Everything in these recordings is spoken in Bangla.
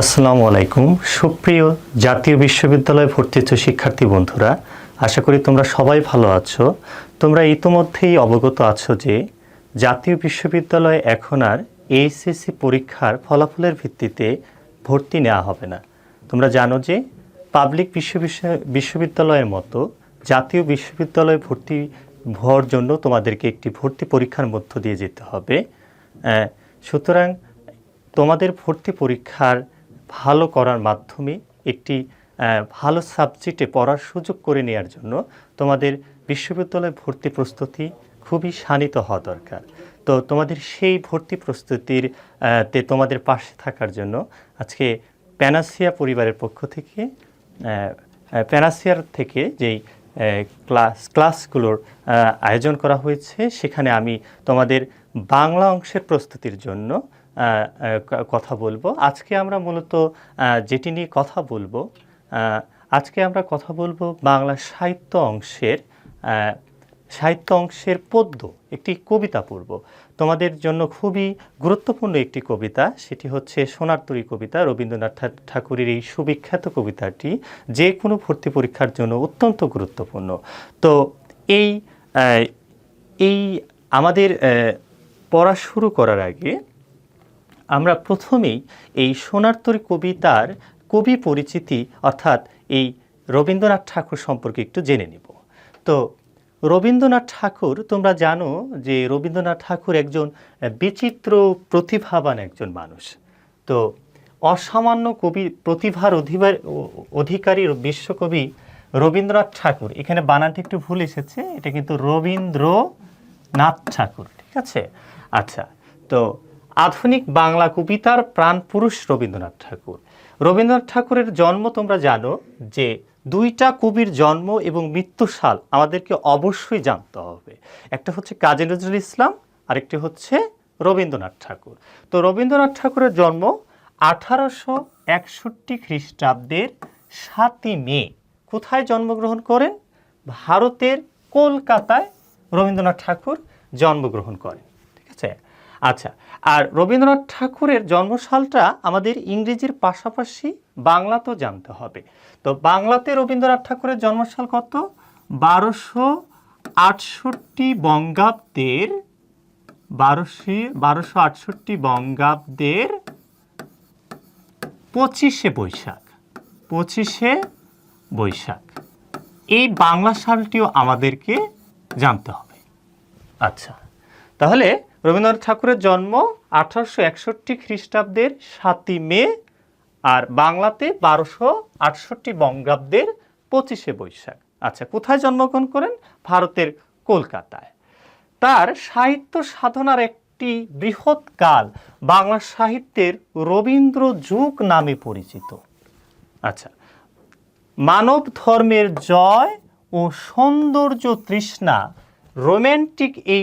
আসসালামু আলাইকুম। সুপ্রিয় জাতীয় বিশ্ববিদ্যালয়ে ভর্তিচ্ছ শিক্ষার্থী বন্ধুরা, আশা করি তোমরা সবাই ভালো আছো। তোমরা ইতোমধ্যেই অবগত আছো যে জাতীয় বিশ্ববিদ্যালয়ে এখন আর এইচএসসি পরীক্ষার ফলাফলের ভিত্তিতে ভর্তি নেওয়া হবে না। তোমরা জানো যে পাবলিক বিশ্ববিদ্যালয়ের মতো জাতীয় বিশ্ববিদ্যালয়ে ভর্তি হওয়ার জন্য তোমাদেরকে একটি ভর্তি পরীক্ষার মধ্য দিয়ে যেতে হবে। সুতরাং তোমাদের ভর্তি পরীক্ষার ভালো করার মাধ্যমে একটি ভালো সাবজেক্টে পড়ার সুযোগ করে নেওয়ার জন্য তোমাদের বিশ্ববিদ্যালয় ভর্তি প্রস্তুতি খুবই শানিত হওয়া দরকার। তো তোমাদের সেই ভর্তি প্রস্তুতির তোমাদের পাশে থাকার জন্য আজকে প্যানাসিয়া পরিবারের পক্ষ থেকে প্যানাসিয়ার থেকে যেই ক্লাসগুলোর আয়োজন করা হয়েছে, সেখানে আমি তোমাদের বাংলা অংশের প্রস্তুতির জন্য কথা বলবো। আজকে আমরা মূলত যেটি নিয়ে কথা বলবো, আজকে আমরা কথা বলবো বাংলা সাহিত্য অংশের পদ্য, একটি কবিতা পড়ব। তোমাদের জন্য খুবই গুরুত্বপূর্ণ একটি কবিতা, সেটি হচ্ছে সোনার তরী কবিতা। রবীন্দ্রনাথ ঠাকুরের এই সুবিখ্যাত কবিতাটি যে কোনো ভর্তি পরীক্ষার জন্য অত্যন্ত গুরুত্বপূর্ণ। তো এই আমাদের পড়া শুরু করার আগে আমরা প্রথমেই এই সোনার তরী কবিতার কবি পরিচিতি অর্থাৎ এই রবীন্দ্রনাথ ঠাকুর সম্পর্কে একটু জেনে নেব। তো রবীন্দ্রনাথ ঠাকুর, তোমরা জানো যে রবীন্দ্রনাথ ঠাকুর একজন বিচিত্র প্রতিভাবান একজন মানুষ। তো অসামান্য কবি প্রতিভার অধিকারী বিশ্বকবি রবীন্দ্রনাথ ঠাকুর, এখানে বানানটি একটু ভুল এসেছে, এটা কিন্তু রবীন্দ্রনাথ ঠাকুর, ঠিক আছে? আচ্ছা, তো আধুনিক বাংলা কবিতার প্রাণপুরুষ রবীন্দ্রনাথ ঠাকুর। রবীন্দ্রনাথ ঠাকুরের জন্ম তোমরা জানো যে দুইটা কবির জন্ম এবং মৃত্যু সাল আমাদেরকে অবশ্যই জানতে হবে। একটা হচ্ছে কাজী নজরুল ইসলাম, আরেকটি হচ্ছে রবীন্দ্রনাথ ঠাকুর। তো রবীন্দ্রনাথ ঠাকুরের জন্ম 1861 খ্রিস্টাব্দের 7ই মে। কোথায় জন্মগ্রহণ করেন? ভারতের কলকাতায় রবীন্দ্রনাথ ঠাকুর জন্মগ্রহণ করেন, ঠিক আছে? আচ্ছা, আর রবীন্দ্রনাথ ঠাকুরের জন্মসালটা আমাদের ইংরেজির পাশাপাশি বাংলাতেও জানতে হবে। তো বাংলাতে রবীন্দ্রনাথ ঠাকুরের জন্মসাল কত? 1268 বঙ্গাব্দের 25শে বৈশাখ। এই বাংলা সালটিও আমাদেরকে জানতে হবে। আচ্ছা, তাহলে রবীন্দ্রনাথ ঠাকুরের জন্ম 1861 খ্রিস্টাব্দের 7ই মে, আর বাংলাতে 1268 বঙ্গাব্দের 25শে বৈশাখ। আচ্ছা, কোথায় জন্মগ্রহণ করেন? ভারতের কলকাতায়। তার সাহিত্য সাধনার একটি বৃহৎ কাল বাংলা সাহিত্যের রবীন্দ্র যুগ নামে পরিচিত। আচ্ছা, মানব ধর্মের জয় ও সৌন্দর্য তৃষ্ণা রোম্যান্টিক এই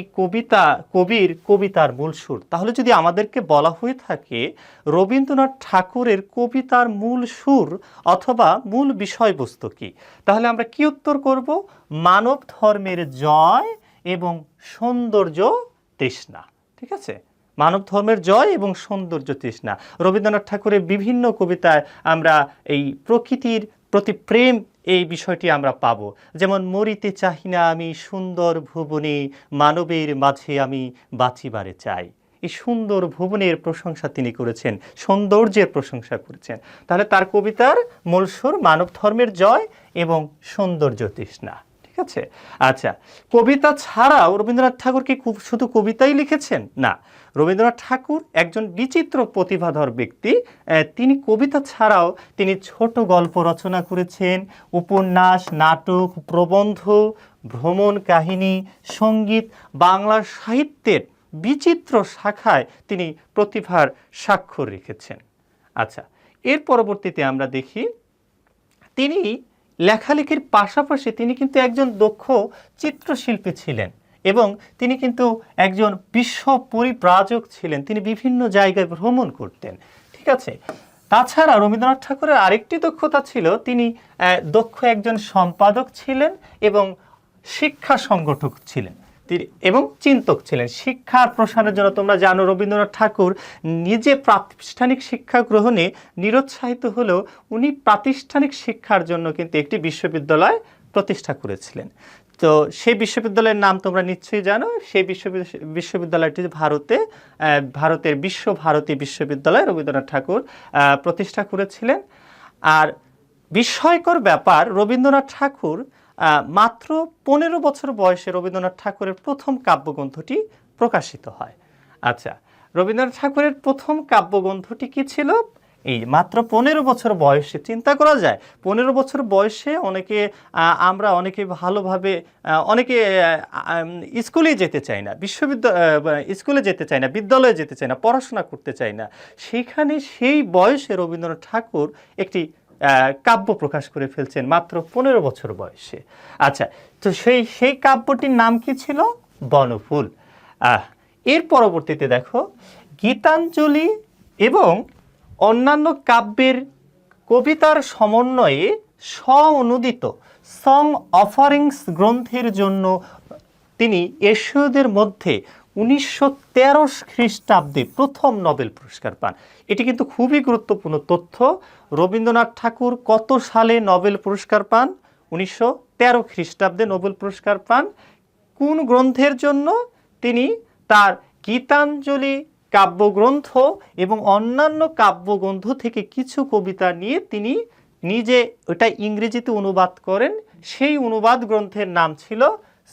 কবিতার মূল সুর। তাহলে যদি আমাদেরকে বলা হয়ে থাকে রবীন্দ্রনাথ ঠাকুরের কবিতার মূল সুর অথবা মূল বিষয়বস্তু কি, তাহলে আমরা কি উত্তর করব? মানব ধর্মের জয় এবং সৌন্দর্য তৃষ্ণা, ঠিক আছে? মানব ধর্মের জয় এবং সৌন্দর্য তৃষ্ণা। রবীন্দ্রনাথ ঠাকুরের বিভিন্ন কবিতায় আমরা এই প্রকৃতির প্রতি প্রেম, এই বিষয়টি আমরা পাব। যেমন মরিতে চাহি না আমি সুন্দর ভুবনে, মানবের মাঝে আমি বাঁচিবারে চাই। এই সুন্দর ভুবনের প্রশংসা তিনি করেছেন, সৌন্দর্যের প্রশংসা করেছেন। তাহলে তার কবিতার মূল সুর মানব ধর্মের জয় এবং সৌন্দর্য তৃষ্ণা, ঠিক আছে? আচ্ছা, কবিতা ছাড়াও রবীন্দ্রনাথ ঠাকুর কি শুধু কবিতাই লিখেছেন? না, রবীন্দ্রনাথ ঠাকুর একজন বিচিত্র প্রতিভাধর ব্যক্তি। তিনি কবিতা ছাড়াও তিনি ছোট গল্প রচনা করেছেন, উপন্যাস, নাটক, প্রবন্ধ, ভ্রমণ কাহিনী, সঙ্গীত, বাংলা সাহিত্যের বিচিত্র শাখায় তিনি প্রতিভার স্বাক্ষর রেখেছেন। আচ্ছা, এর পরবর্তীতে আমরা দেখি তিনি লেখালেখির পাশাপাশি তিনি কিন্তু একজন দক্ষ চিত্রশিল্পী ছিলেন এবং তিনি কিন্তু একজন বিশ্ব পরিব্রাজক ছিলেন। তিনি বিভিন্ন জায়গায় ভ্রমণ করতেন, ঠিক আছে? তাছাড়া রবীন্দ্রনাথ ঠাকুরের আরেকটি দক্ষতা ছিল, তিনি দক্ষ একজন সম্পাদক ছিলেন এবং শিক্ষা সংগঠক ছিলেন। এবং চিন্তক ছিলেন। শিক্ষার প্রসারের জন্য তোমরা জানো রবীন্দ্রনাথ ঠাকুর নিজে প্রাতিষ্ঠানিক শিক্ষা গ্রহণে নিরুৎসাহিত হলেও উনি প্রাতিষ্ঠানিক শিক্ষার জন্য কিন্তু একটি বিশ্ববিদ্যালয় প্রতিষ্ঠা করেছিলেন। তো সেই বিশ্ববিদ্যালয়ের নাম তোমরা নিশ্চয়ই জানো। সেই বিশ্ববিদ্যালয়টি ভারতের বিশ্বভারতী বিশ্ববিদ্যালয় রবীন্দ্রনাথ ঠাকুর প্রতিষ্ঠা করেছিলেন। আর বিস্ময়কর ব্যাপার, রবীন্দ্রনাথ ঠাকুর মাত্র 15 বছর বয়সে রবীন্দ্রনাথ ঠাকুরের প্রথম কাব্যগ্রন্থটি প্রকাশিত হয়। আচ্ছা, রবীন্দ্রনাথ ঠাকুরের প্রথম কাব্যগ্রন্থটি কি ছিল? এই মাত্র 15 বছর বয়সে, চিন্তা করা যায় 15 বছর বয়সে আমরা অনেকে ভালোভাবে অনেকে স্কুলে যেতে চাই না, স্কুলে যেতে চাই না, বিদ্যালয়ে যেতে চাই না, পড়াশোনা করতে চাই না। সেইখানে সেই বয়সে রবীন্দ্রনাথ ঠাকুর একটি কাব্য প্রকাশ করে ফেলছেন মাত্র 15 বছর বয়সে। আচ্ছা, তো সেই কাব্যটির নাম কি ছিল? বনফুল। এর পরবর্তীতে দেখো গীতাঞ্জলি এবং অন্যান্য কাব্যের কবিতার সমন্বয়ে স্ব-অনুদিত সং অফারিংস গ্রন্থের জন্য তিনি এশীয়দের মধ্যে 1913 খ্রিস্টাব্দে প্রথম নোবেল পুরস্কার পান। এটি কিন্তু খুবই গুরুত্বপূর্ণ তথ্য। রবীন্দ্রনাথ ঠাকুর কত সালে নোবেল পুরস্কার পান? 1913 খ্রিস্টাব্দে নোবেল পুরস্কার পান। কোন গ্রন্থের জন্য? তিনি তার গীতাঞ্জলি কাব্যগ্রন্থ এবং অন্যান্য কাব্যগ্রন্থ থেকে কিছু কবিতা নিয়ে তিনি নিজে ওটা ইংরেজিতে অনুবাদ করেন। সেই অনুবাদ গ্রন্থের নাম ছিল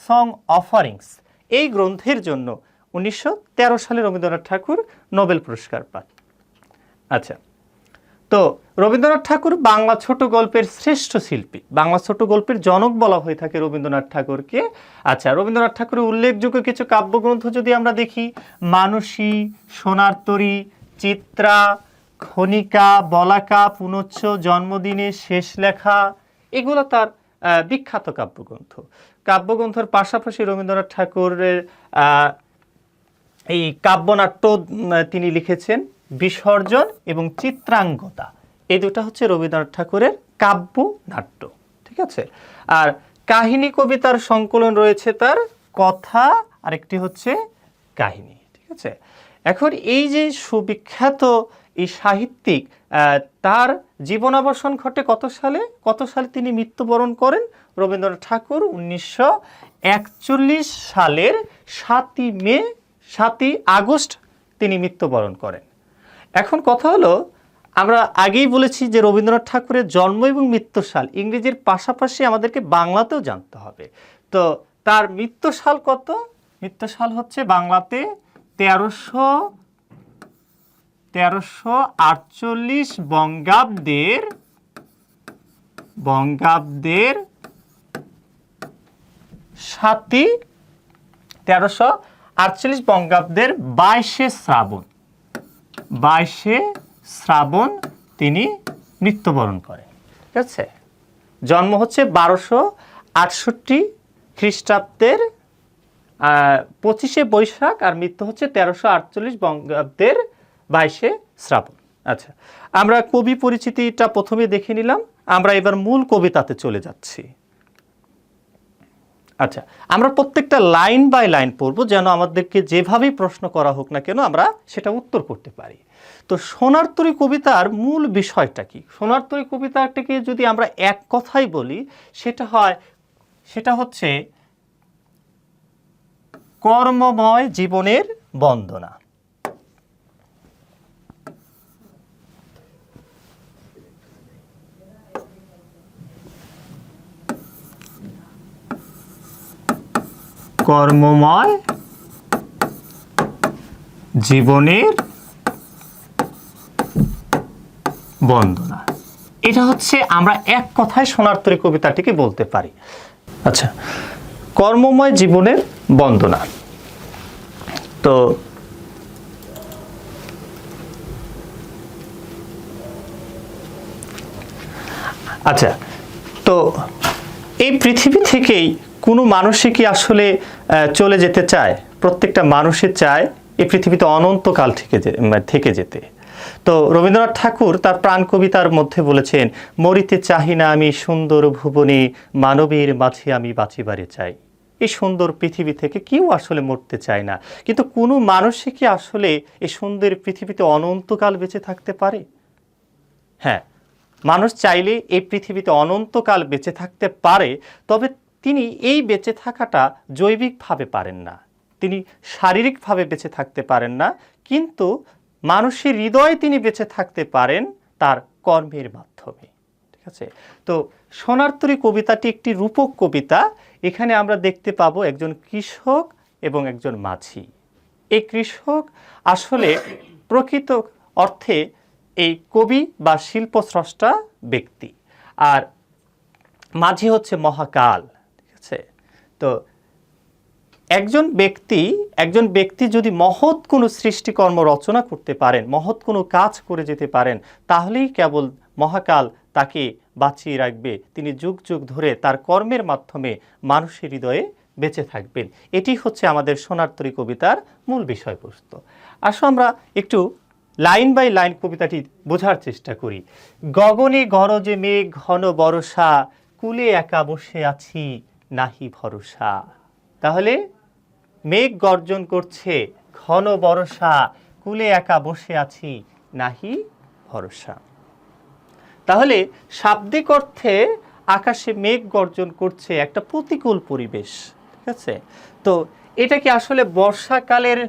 সং অফারিংস। এই গ্রন্থের জন্য 1913 সালে রবীন্দ্রনাথ ঠাকুর নোবেল পুরস্কার পান। আচ্ছা, তো রবীন্দ্রনাথ ঠাকুর বাংলা ছোট গল্পের শ্রেষ্ঠ শিল্পী, বাংলা ছোট গল্পের জনক বলা হয়ে থাকে রবীন্দ্রনাথ ঠাকুরকে। আচ্ছা, রবীন্দ্রনাথ ঠাকুরের উল্লেখযোগ্য কিছু কাব্যগ্রন্থ যদি আমরা দেখি, মানসী, সোনার তরী, চিত্রা, খনিকা, বলাকা, পুনচ্ছ, জন্মদিনে, শেষ লেখা, এগুলো তার বিখ্যাত কাব্যগ্রন্থ। কাব্যগ্রন্থের পাশাপাশি রবীন্দ্রনাথ ঠাকুরের এই কাব্যনাট্য তিনি লিখেছেন, বিসর্জন এবং চিত্রাঙ্গতা। এই দুটা হচ্ছে রবীন্দ্রনাথ ঠাকুরের কাব্য নাট্য। ঠিক আছে। আর কাহিনী কবিতার সংকলন রয়েছে তার কথা, আরেকটি হচ্ছে কাহিনী। ঠিক আছে। এখন এই যে সুবিখ্যাত এই সাহিত্যিক, তার জীবনাবসান ঘটে কত সালে তিনি মৃত্যুবরণ করেন? রবীন্দ্রনাথ ঠাকুর 1941 সালের 7ই আগস্ট তিনি মৃত্যুবরণ করেন। এখন কথা হলো, আমরা আগেই বলেছি যে রবীন্দ্রনাথ ঠাকুরের জন্ম এবং মৃত্যু সাল ইংরেজির পাশাপাশি আমাদেরকে বাংলাতেও জানতে হবে। তো তার মৃত্যু সাল কত? মৃত্যু সাল হচ্ছে বাংলাতে 1348 বঙ্গাব্দের 1348 বঙ্গাব্দের 22শে শ্রাবণ তিনি মৃত্যুবরণ করেন। ঠিক আছে। জন্ম হচ্ছে 1268 খ্রিস্টাব্দের 25শে বৈশাখ, আর মৃত্যু হচ্ছে 1348 বঙ্গাব্দের 22শে শ্রাবণ। আচ্ছা, আমরা কবি পরিচিতিটা প্রথমে দেখে নিলাম, আমরা এবার মূল কবিতাতে চলে যাচ্ছি। আচ্ছা, আমরা প্রত্যেকটা লাইন বাই লাইন পড়ব, যেন আমাদেরকে যেভাবেই প্রশ্ন করা হোক না কেন আমরা সেটা উত্তর করতে পারি। তো সোনার তরী কবিতার মূল বিষয়টা কি? সোনার তরী কবিতাটাকে যদি আমরা এক কথাই বলি, সেটা হচ্ছে কর্মময় জীবনের বন্দনা। কর্মময় জীবনের বন্দনা, এটা হচ্ছে আমরা এক কথায় সোনার তরী কবিতাটিকে বলতে পারি। আচ্ছা, কর্মময় জীবনের বন্দনা। তো আচ্ছা, তো এই পৃথিবী থেকেই কোনো মানুষই কি আসলে চলে যেতে চায়? প্রত্যেকটা মানুষই চায় এই পৃথিবীতে অনন্তকাল থেকে যেতে। তো রবীন্দ্রনাথ ঠাকুর তার প্রাণ কবিতার মধ্যে বলেছেন, মরিতে চাহি না আমি সুন্দর ভুবনে, মানবের মাঝে আমি বাঁচিবারে চাই। এই সুন্দর পৃথিবী থেকে কেউ আসলে মরতে চায় না, কিন্তু কোনো মানুষই কি আসলে এই সুন্দর পৃথিবীতে অনন্তকাল বেঁচে থাকতে পারে? হ্যাঁ, মানুষ চাইলে এই পৃথিবীতে অনন্তকাল বেঁচে থাকতে পারে, তবে তিনি এই বেঁচে থাকাটা জৈবিকভাবে পারেন না, তিনি শারীরিকভাবে বেঁচে থাকতে পারেন না, কিন্তু মানুষের হৃদয়ে তিনি বেঁচে থাকতে পারেন তার কর্মের মাধ্যমে। ঠিক আছে, তো সোনার তরী কবিতাটি একটি রূপক কবিতা। এখানে আমরা দেখতে পাবো একজন কৃষক এবং একজন মাঝি। এই কৃষক আসলে প্রকৃত অর্থে এই কবি বা শিল্পস্রষ্টা ব্যক্তি, আর মাঝি হচ্ছে মহাকাল। ঠিক আছে, তো একজন ব্যক্তি যদি মহৎ কোনো সৃষ্টিকর্ম রচনা করতে পারেন, মহৎ কোনো কাজ করে যেতে পারেন, তাহলেই কেবল মহাকাল তাকে বাঁচিয়ে রাখবে, তিনি যুগ যুগ ধরে তার কর্মের মাধ্যমে মানুষের হৃদয়ে বেঁচে থাকবেন। এটি হচ্ছে আমাদের সোনার তরী কবিতার মূল বিষয়বস্তু। আসো আমরা একটু লাইন বাই লাইন কবিতাটি বোঝার চেষ্টা করি। গগনে গরজে মেঘ ঘন বরষা, কুলে একা বসে আছি নাহি ভরসা। তাহলে মেঘ গর্জন করছে, ঘন বরষা, কুলে একা বসে আছি নাহি ভরসা। তাহলে শাব্দিক অর্থে আকাশে মেঘ গর্জন করছে, একটা প্রতিকূল পরিবেশ। ঠিক আছে, তো এটা কি আসলে বর্ষাকালের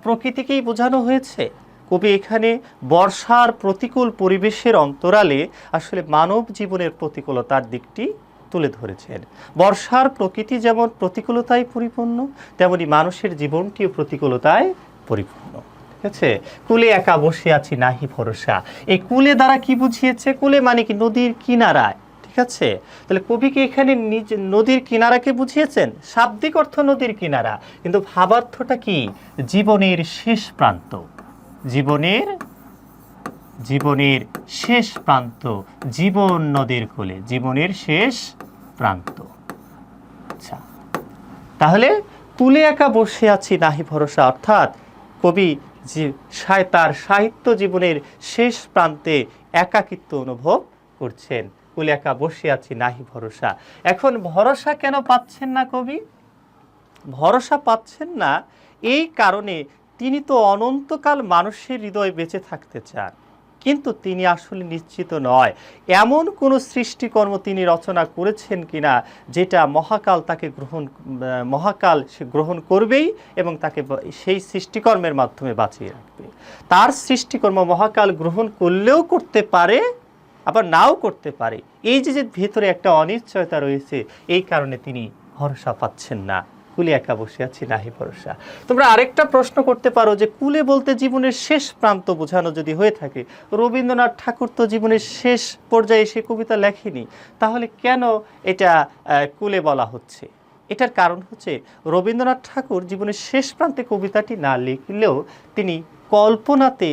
প্রকৃতিকেই বোঝানো হয়েছে? কবি এখানে বর্ষার প্রতিকূল পরিবেশের অন্তরালে আসলে মানব জীবনের প্রতিকূলতার দিকটি তুলে ধরেছেন। বর্ষার প্রকৃতি যেমন প্রতিকূলতায় পরিপূর্ণ, তেমনি মানুষের জীবনটিও প্রতিকূলতায় পরিপূর্ণ। ঠিক আছে, কুলে একা বসে আছি নাহি ভরসা। এই কুলে দ্বারা কি বুঝিয়েছে? কুলে মানে কি? নদীর কিনারায়। ঠিক আছে, তাহলে কবিকে এখানে নদীর কিনারাকে বুঝিয়েছেন, শাব্দিক অর্থ নদীর কিনারা, কিন্তু ভাবার্থটা কি? জীবনের শেষ প্রান্ত, জীবনের শেষ প্রান্ত, জীবন নদীর কোলে, জীবনের শেষ প্রান্ত। আচ্ছা, তাহলে কুলে একা বসে আছি নাহি ভরসা, অর্থাৎ কবি তার সাহিত্য জীবনের শেষ প্রান্তে একাকিত্ব অনুভব করছেন। কুলে একা বসে আছি নাহি ভরসা। এখন ভরসা কেন পাচ্ছেন না কবি? ভরসা পাচ্ছেন না এই কারণে তিনি তো অনন্তকাল মানুষের হৃদয়ে বেঁচে থাকতে চান, কিন্তু তিনি আসলে নিশ্চিত নয় এমন কোনো সৃষ্টিকর্ম তিনি রচনা করেছেন কিনা যেটা মহাকাল সে গ্রহণ করবেই এবং তাকে সেই সৃষ্টিকর্মের মাধ্যমে বাঁচিয়ে রাখবে। তার সৃষ্টিকর্ম মহাকাল গ্রহণ করলেও করতে পারে, আবার নাও করতে পারে। এই যে ভেতরে একটা অনিশ্চয়তা রয়েছে, এই কারণে তিনি ভরসা পাচ্ছেন না। কুলে একা বসে আছি নাহি ভরসা। তোমরা আরেকটা প্রশ্ন করতে পারো যে কুলে বলতে জীবনের শেষ প্রান্ত বোঝানো যদি হয়ে থাকে, রবীন্দ্রনাথ ঠাকুর তো জীবনের শেষ পর্যায়ে সে কবিতা লেখেনি, তাহলে কেন এটা কুলে বলা হচ্ছে? এটার কারণ হচ্ছে রবীন্দ্রনাথ ঠাকুর জীবনের শেষ প্রান্তে কবিতাটি না লিখলেও তিনি কল্পনাতে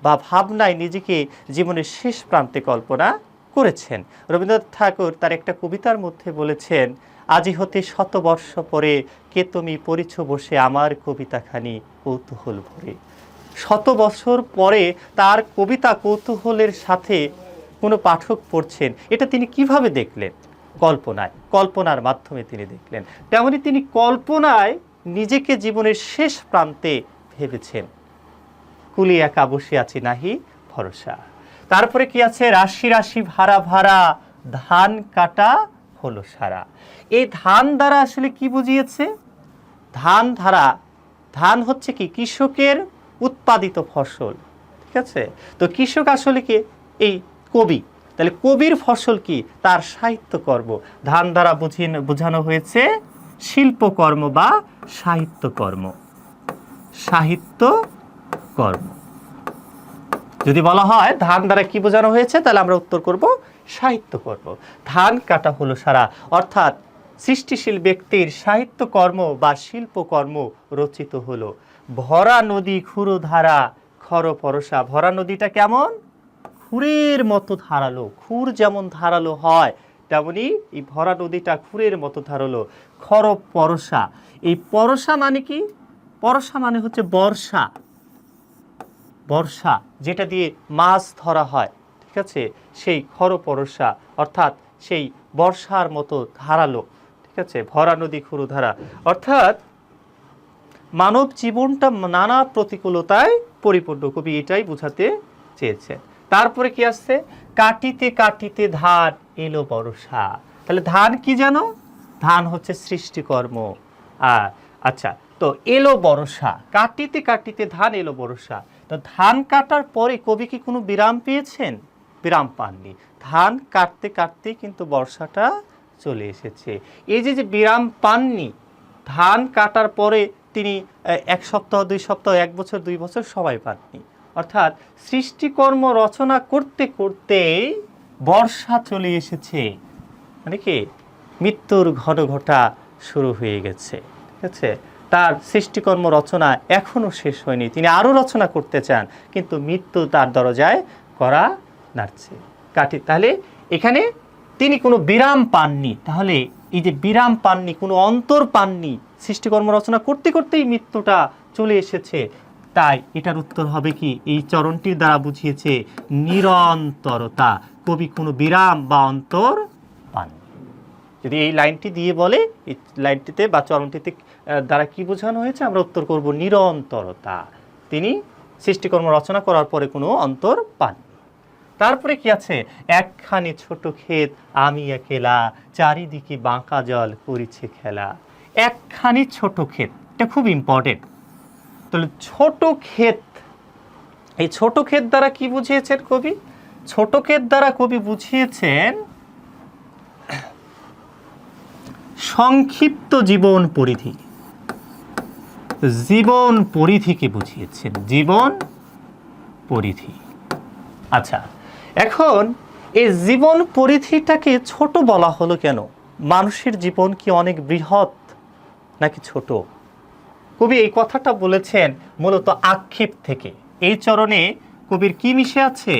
বা ভাবনায় নিজেকে জীবনের শেষ প্রান্তে কল্পনা করেছেন। রবীন্দ্রনাথ ঠাকুর তার একটা কবিতার মধ্যে বলেছেন, আজি হতে 100 বর্ষ পরে কে তুমি পড়িছ বসে আমার কবিতাখানি কৌতূহল ভরে। 100 বছর পরে তার কবিতা কৌতূহলের সাথে কোনো পাঠক পড়ছেন, এটা তিনি কিভাবে দেখলেন? কল্পনার মাধ্যমে তিনি দেখলেন। তেমনি তিনি কল্পনায় নিজেকে জীবনের শেষ প্রান্তে ভেবেছেন। কুলে একা বসে আছি নাহি ভরসা। তারপরে কি আছে? রাশি রাশি ভাড়া ভাড়া ধান কাটা হলো সারা। এই ধান দ্বারা আসলে কি বুঝিয়েছে? ধান হচ্ছে কি? কৃষকের উৎপাদিত ফসল। ঠিক আছে, তো কৃষক আসলে কি? এই কবি। তাহলে কবির ফসল কি? তার সাহিত্যকর্ম। ধান দ্বারা বোঝানো হয়েছে শিল্পকর্ম বা সাহিত্যকর্ম। যদি বলা হয় ধান দ্বারা কি বোঝানো হয়েছে, তাহলে আমরা উত্তর করব সাহিত্যকর্ম। ধান কাটা হলো সারা, অর্থাৎ সৃষ্টিশীল ব্যক্তির সাহিত্যকর্ম বা শিল্পকর্ম রচিত হলো। ভরা নদী ক্ষুরধারা খর পরশা। ভরা নদীটা কেমন? খুরের মতো ধারালো। খুর যেমন ধারালো হয়, তেমনি এই ভরা নদীটা খুরের মতো ধারালো। খর পরশা। এই পরশা মানে কি? পরশা মানে হচ্ছে বর্ষা, যেটা দিয়ে মাছ ধরা হয়। ঠিক আছে, সেই খর পরশা, অর্থাৎ সেই বর্ষার মতো ধারালো। ঠিক ঠিক আছে, ভরা নদী ক্ষুরধারা, অর্থাৎ মানব জীবনটা নানা প্রতিকূলতায় পরিপূর্ণ, কবি এটাই বোঝাতে চেয়েছেন। তারপরে কি আসছে, কাটিতে কাটিতে ধান এলো বর্ষা। তাহলে ধান কি জানো, ধান হচ্ছে সৃষ্টিকর্ম। আচ্ছা, তো এলো বর্ষা, কাটিতে কাটিতে ধান এলো বর্ষা। তো ধান কাটার পরে কবি কি কোনো বিরাম পেয়েছেন? বিরাম পাননি। ধান কাটতে কাটতে কিন্তু বর্ষাটা চলে এসেছে। এই যে বিরাম পাননি, ধান কাটার পরে তিনি 1 সপ্তাহ 2 সপ্তাহ 1 বছর 2 বছর সবাই পাননি। অর্থাৎ সৃষ্টিকর্ম রচনা করতে করতে বর্ষা চলে এসেছে, মানে কি মৃত্যুর ঘটা শুরু হয়ে গেছে। ঠিক আছে, তার সৃষ্টিকর্ম রচনা এখনো শেষ হয়নি, তিনি আরও রচনা করতে চান, কিন্তু মৃত্যু তার দরজায় কড়া নাড়ছে। তাহলে এখানে তিনি কোনো বিরাম পাননি। তাহলে এই যে বিরাম পাননি, কোনো অন্তর পাননি, সৃষ্টিকর্ম রচনা করতে করতেই মৃত্যুটা চলে এসেছে, তাই এটার উত্তর হবে কি, এই চরণটির দ্বারা বুঝিয়েছে নিরন্তরতা। কবি কোনো বিরাম বা অন্তর পাননি। যদি এই লাইনটি দিয়ে বলে, এই লাইনটিতে বা চরণটিতে দ্বারা কি বোঝানো হয়েছে, আমরা উত্তর করব নিরন্তরতা। তিনি সৃষ্টিকর্ম রচনা করার পরে কোনো অন্তর পাননি। তারপরে কি আছে, একখানি ছোট ক্ষেত আমি একেলা, চারিদিকে বাঁকা জল করিছে খেলা। একখানি ছোট ক্ষেত, এটা খুব ইম্পর্টেন্ট। তাহলে ছোট ক্ষেত, এই ছোট ক্ষেত দ্বারা কি বুঝিয়েছেন কবি? ছোট ক্ষেত দ্বারা কবি বুঝিয়েছেন সংক্ষিপ্ত জীবন পরিধি। জীবন পরিধিকে বুঝিয়েছেন, জীবন পরিধি। আচ্ছা, এখন এই জীবন পরিধিটাকে ছোট বলা হলো কেন? মানুষের জীবন কি অনেক বৃহৎ নাকি ছোট? কবি এই কথাটা বলেছেন মূলত আক্ষেপ থেকে। এই চরণে কবির কি মিশে আছে?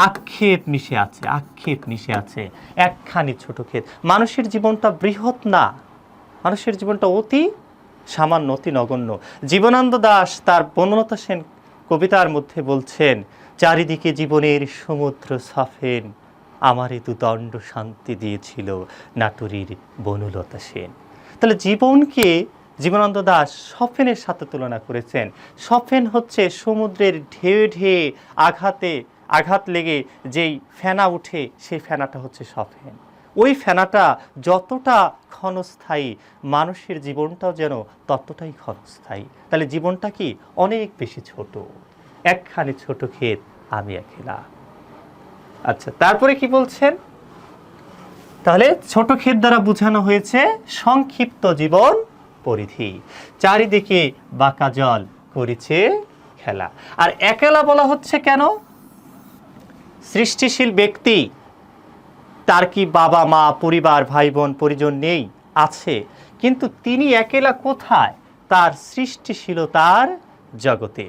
আক্ষেপ মিশে আছে, আক্ষেপ মিশে আছে। একখানি ছোট ক্ষেত, মানুষের জীবনটা বৃহৎ না, মানুষের জীবনটা অতি সামান্য, অতি নগণ্য। জীবনানন্দ দাশ তার বনলতা সেন কবিতার মধ্যে বলছেন, চারিদিকে জীবনের সমুদ্র সাফেন, আমারে দুদণ্ড শান্তি দিয়েছিল নাটুরির বনলতা সেন। তাহলে জীবনকে জীবনানন্দ দাশ সফেনের সাথে তুলনা করেছেন। সফেন হচ্ছে সমুদ্রের ঢেউ ঢেউ আঘাত লেগে যেই ফেনা উঠে, সেই ফেনাটা হচ্ছে সফেন। ওই ফেনাটা যতটা ক্ষণস্থায়ী, মানুষের জীবনটাও যেন ততটাই ক্ষণস্থায়ী। তাহলে জীবনটা কি অনেক বেশি ছোট। একখানি ছোট ক্ষেত আমি একেলা। আচ্ছা, তারপরে কি বলছেন? তাহলে ছোট ক্ষেত দ্বারা বোঝানো হয়েছে সংক্ষিপ্ত জীবন পরিধি, চারিদিকে বাঁকা জল করেছে খেলা। আর একেলা বলা হচ্ছে কেন? সৃষ্টিশীল ব্যক্তি, তার কি বাবা মা পরিবার ভাই বোন পরিজন নেই? আছে, কিন্তু তিনি একেলা কোথায়? তার সৃষ্টিশীলতার জগতে।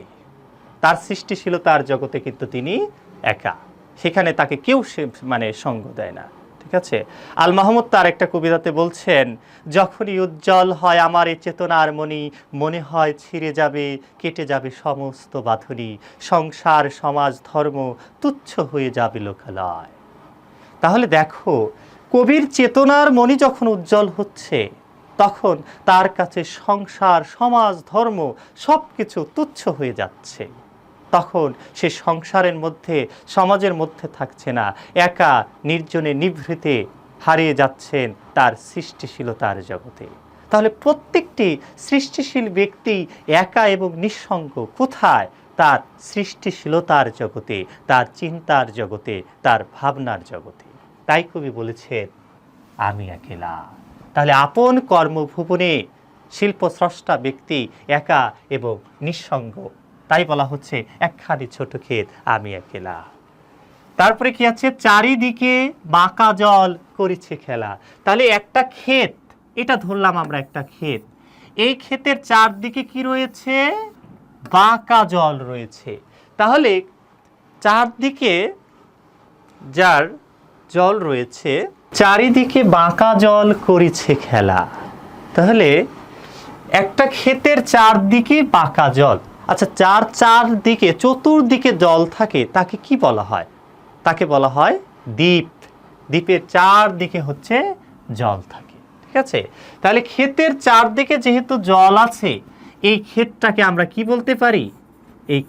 তার সৃষ্টিশীলতার জগতে কিন্তু তিনি একা, সেখানে তাকে কেউ সঙ্গ দেয় না। ঠিক আছে, আল মাহমুদ তার একটা কবিতাতে বলছেন, যখনই উজ্জ্বল হয় আমার এই চেতনার মণি, মনে হয় ছিঁড়ে যাবে কেটে যাবে সমস্ত বাঁধনি, সংসার সমাজ ধর্ম তুচ্ছ হয়ে যাবে লোকালয়। তাহলে দেখো, কবির চেতনার মণি যখন উজ্জ্বল হচ্ছে, তখন তার কাছে সংসার সমাজ ধর্ম সব কিছু তুচ্ছ হয়ে যাচ্ছে। তখন সে সংসারের মধ্যে সমাজের মধ্যে থাকছে না, একা নির্জনে নিভৃতে হারিয়ে যাচ্ছেন তার সৃষ্টিশীলতার জগতে। তাহলে প্রত্যেকটি সৃষ্টিশীল ব্যক্তি একা এবং নিঃসঙ্গ কোথায়? তার সৃষ্টিশীলতার জগতে, তার চিন্তার জগতে, তার ভাবনার জগতে। তাই কবি বলেছেন আমি একেলা। তাহলে আপন কর্মভুবনে শিল্পস্রষ্টা ব্যক্তি একা এবং নিঃসঙ্গ, তাই বলা হচ্ছে একখানি ছোট ক্ষেত আমি একেলা। তারপরে কি আছে? চারিদিকে বাঁকা জল করেছে খেলা। তাহলে একটা ক্ষেত, এটা ধরলাম আমরা একটা ক্ষেত, এই ক্ষেতের চারদিকে কি রয়েছে? বাঁকা জল রয়েছে। তাহলে চারদিকে যার জল রয়েছে, চারিদিকে বাঁকা জল করেছে খেলা। তাহলে একটা ক্ষেতের চারদিকে বাঁকা জল। আচ্ছা, চারদিকে চতুর্দিকে জল থাকে, তাকে কি বলা হয়? তাকে বলা হয় দ্বীপ। দ্বীপের চারদিকে হচ্ছে জল থাকে। ঠিক ঠিক আছে? তাহলে ক্ষেতের চারদিকে যেহেতু জল আছে, এই ক্ষেতটাকে আমরা কি বলতে পারি? এই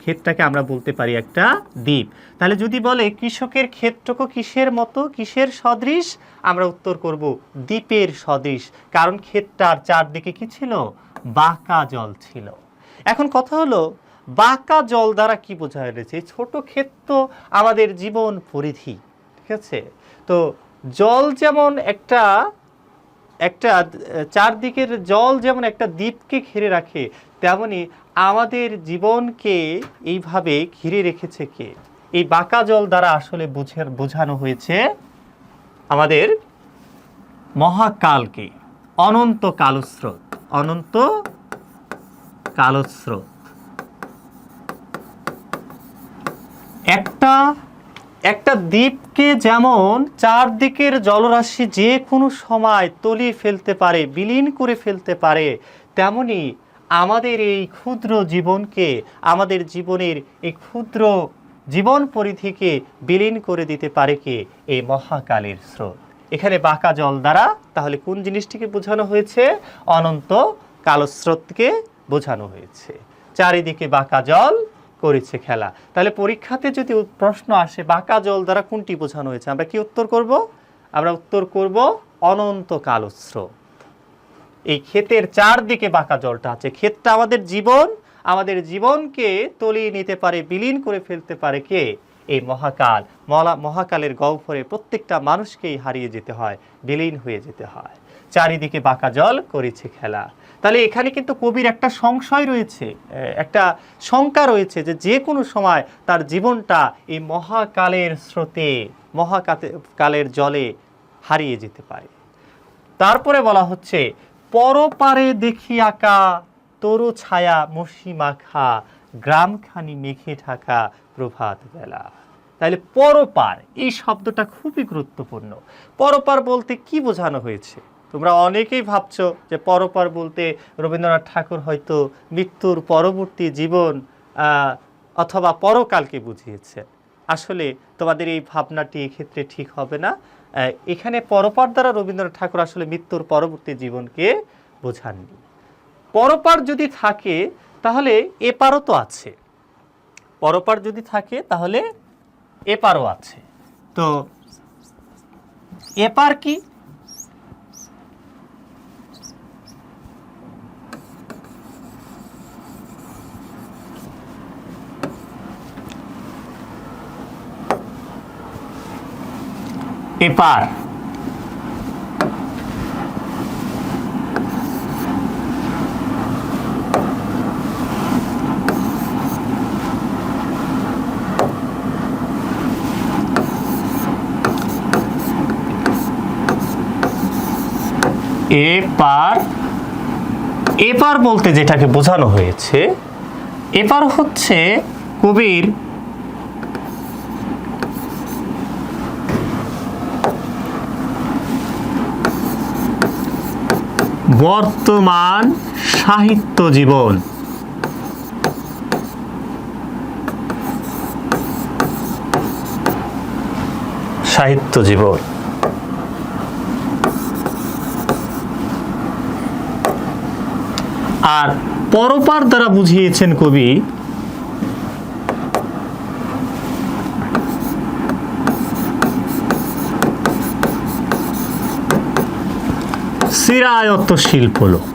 ক্ষেতটাকে আমরা বলতে পারি একটা দ্বীপ। তাহলে যদি বলে কৃষকের ক্ষেতটুকু কিসের মতো, কিসের সদৃশ, আমরা উত্তর করব দ্বীপের সদৃশ। কারণ ক্ষেতটার চারদিকে কি ছিল? বাঁকা জল ছিল। এখন কথা হলো, বাঁকা জল দ্বারা কি বোঝানো হয়েছে? ছোট ক্ষেত তো আমাদের জীবন পরিধি, ঠিক আছে? তো জল যেমন একটা একটা চারদিকের জল যেমন একটা দ্বীপকে ঘিরে রাখে, তেমনি আমাদের জীবনকে এইভাবে ঘিরে রেখেছে কে? এই বাঁকা জল দ্বারা আসলে বোঝানো হয়েছে আমাদের মহাকালকে, অনন্ত কালস্রোত, অনন্ত কালস্রোত। একটা দ্বীপকে যেমন চারদিকের জলরাশি যে কোনো সময় তলিয়ে ফেলতে পারে, বিলীন করে ফেলতে পারে, তেমনি আমাদের এই ক্ষুদ্র জীবনকে, আমাদের জীবনের এই ক্ষুদ্র জীবন পরিধিকে বিলীন করে দিতে পারে কে? এই মহাকালের স্রোত। এখানে বাঁকা জল দ্বারা তাহলে কোন জিনিসটিকে বোঝানো হয়েছে? অনন্ত কালস্রোতকে বোঝানো হয়েছে। চারিদিকে বাঁকা জল করেছে খেলা। তাহলে পরীক্ষাতে যদি প্রশ্ন আসে বাঁকা জল দ্বারা কোনটি বোঝানো হয়েছে, আমরা কি উত্তর করব? আমরা উত্তর করব অনন্ত কালস্রোত। এই ক্ষেতের চারদিকে বাঁকা জলটা আছে। ক্ষেতটা আমাদের জীবন, আমাদের জীবনকে তলিয়ে নিতে পারে, বিলীন করে ফেলতে পারে কে? এই মহাকাল। মহাকালের গহ্বরে প্রত্যেকটা মানুষকেই হারিয়ে যেতে হয়, বিলীন হয়ে যেতে হয়। চারিদিকে বাঁকা জল করেছে খেলা। তাহলে এখানে কিন্তু কবির একটা সংশয় রয়েছে, একটা শঙ্কা রয়েছে যে কোনো সময় তার জীবনটা এই মহাকালের স্রোতে, মহাকালের জলে হারিয়ে যেতে পারে। তারপরে বলা হচ্ছে, পরপারে দেখি আঁকা তরু ছায়া মসি মাখা, গ্রামখানি মেঘে ঢাকা প্রভাত বেলা। তাহলে পরপার এই শব্দটা খুবই গুরুত্বপূর্ণ। পরপার বলতে কি বোঝানো হয়েছে? তোমরা অনেকেই ভাবছো যে পরপার বলতে রবীন্দ্রনাথ ঠাকুর হয়তো মৃত্যুর পরবর্তী জীবন অথবা পরকালকে বুঝিয়েছে। আসলে তোমাদের এই ভাবনাটি এক্ষেত্রে ঠিক হবে না। এখানে পরপার দ্বারা রবীন্দ্রনাথ ঠাকুর আসলে মৃত্যুর পরবর্তী জীবনকে বোঝাননি। পরপার যদি থাকে তাহলে এপারও তো আছে, পরপার যদি থাকে তাহলে এপারও আছে। তো এপার কি? এপার এপার, এপার বলতে যেটাকে বোঝানো হয়েছে, এপার হচ্ছে কবির বর্তমান সাহিত্য জীবন। সাহিত্য জীবন। আর পরপার দ্বারা বুঝিয়েছেন কবি চিরায়ত শিল্পলোক।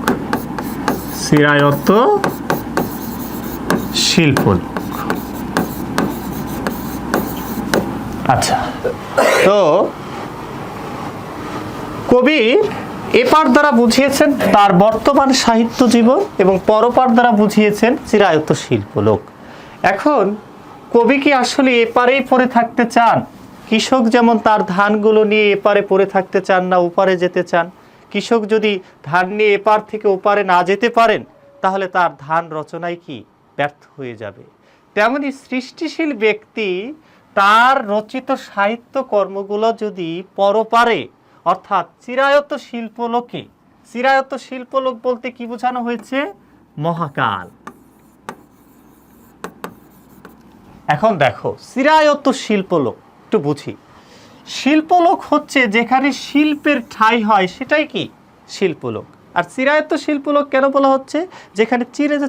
চিরায়ত শিল্পলোক। আচ্ছা, তো কবি এপার দ্বারা বুঝিয়েছেন তার বর্তমান সাহিত্য জীবন এবং পরপার দ্বারা বুঝিয়েছেন চিরায়ত শিল্পলোক। এখন কবি কি আসলে এপারেই পড়ে থাকতে চান? কৃষক যেমন তার ধানগুলো নিয়ে এপারে পড়ে থাকতে চান না ওপারে যেতে চান। কৃষক যদি ধান নিয়ে এপার থেকে ওপারে না যেতে পারেন তাহলে তার ধান রচনায় কি ব্যর্থ হয়ে যাবে। তেমনি সৃষ্টিশীল ব্যক্তি তার রচিত সাহিত্য কর্মগুলো যদি পরপারে অর্থাৎ চিরায়ত শিল্পলোকে, চিরায়ত শিল্পলোক বলতে কি বোঝানো হয়েছে? মহাকাল। এখন দেখো চিরায়ত শিল্পলোক একটু বুঝি। শিল্পলোক হচ্ছে যেখানে শিল্পের ঠাঁই হয়, সেটাই কি শিল্পলোক। আর চিরায়ত শিল্পলোক কেন বলা হচ্ছে? যেখানে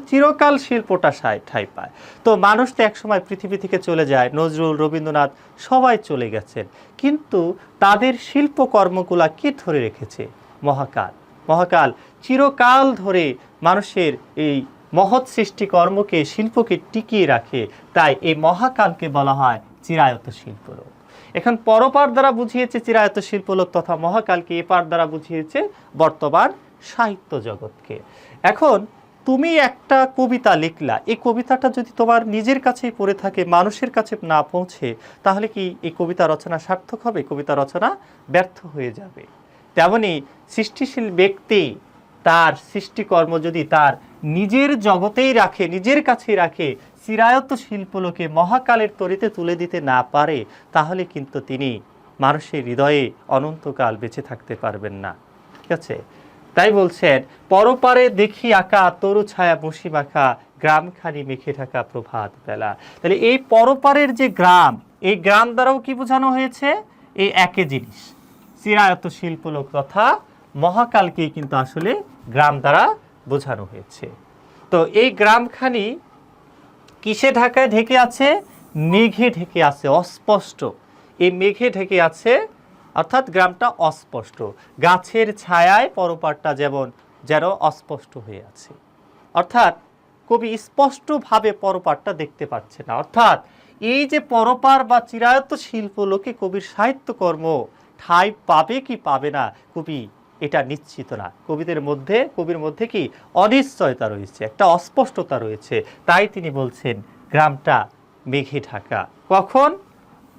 চিরকাল শিল্পটা ঠাঁই পায়। তো মানুষ তো একসময় পৃথিবী থেকে চলে যায়, নজরুল, রবীন্দ্রনাথ সবাই চলে গেছেন, কিন্তু তাদের শিল্পকর্মগুলা কে ধরে রেখেছে? মহাকাল। মহাকাল চিরকাল ধরে মানুষের এই মহৎ সৃষ্টিকর্মকে, শিল্পকে টিকিয়ে রাখে। তাই এই মহাকালকে বলা হয় চিরায়ত শিল্পলোক। এখন পরপার দ্বারা বুঝিয়েছে চিরায়ত শিল্পলোক তথা মহাকালকে, এপার দ্বারা বুঝিয়েছে বর্তমান সাহিত্য জগৎকে। এখন তুমি একটা কবিতা লিখলা, এই কবিতাটা যদি তোমার নিজের কাছেই পড়ে থাকে, মানুষের কাছে না পৌঁছে, তাহলে কি এই কবিতা রচনা সার্থক হবে? কবিতা রচনা ব্যর্থ হয়ে যাবে। তেমনি সৃষ্টিশীল ব্যক্তি তার সৃষ্টিকর্ম যদি তার নিজের জগতেই রাখে, নিজের কাছেই রাখে, চিরায়ত শিল্পলোকে মহাকালের তরিতে তুলে দিতে না পারে, তাহলে কিন্তু তিনি মানুষের হৃদয়ে অনন্তকাল বেঁচে থাকতে পারবেন না। ঠিক আছে? তাই বলছেন, পরপারে দেখি আঁকা তরু ছায়া বসি মাখা, গ্রামখানি মেখে থাকা প্রভাত বেলা। তাহলে এই পরপারের যে গ্রাম, এই গ্রাম দ্বারাও কি বোঝানো হয়েছে? এই একই জিনিস, চিরায়ত শিল্পলোক তথা মহাকালকেই কিন্তু আসলে গ্রাম দ্বারা বোঝানো হয়েছে। তো এই গ্রামখানি কিসে ঢেকে আছে? মেঘে ঢেকে আছে, অস্পষ্ট। এই মেঘে ঢেকে আছে, অর্থাৎ গ্রামটা অস্পষ্ট। গাছের ছায়ায় পরপারটা যেন অস্পষ্ট হয়ে আছে। অর্থাৎ কবি স্পষ্টভাবে পরপারটা দেখতে পাচ্ছে না। অর্থাৎ এই যে পরপার বা চিরায়ত শিল্পলোকে কবির সাহিত্যকর্ম ঠাঁই পাবে কি পাবে না, কবি এটা নিশ্চিত না। কবির মধ্যে কি অনিশ্চয়তা রয়েছে, একটা অস্পষ্টতা রয়েছে। তাই তিনি বলছেন গ্রামটা মেঘে ঢাকা। কখন?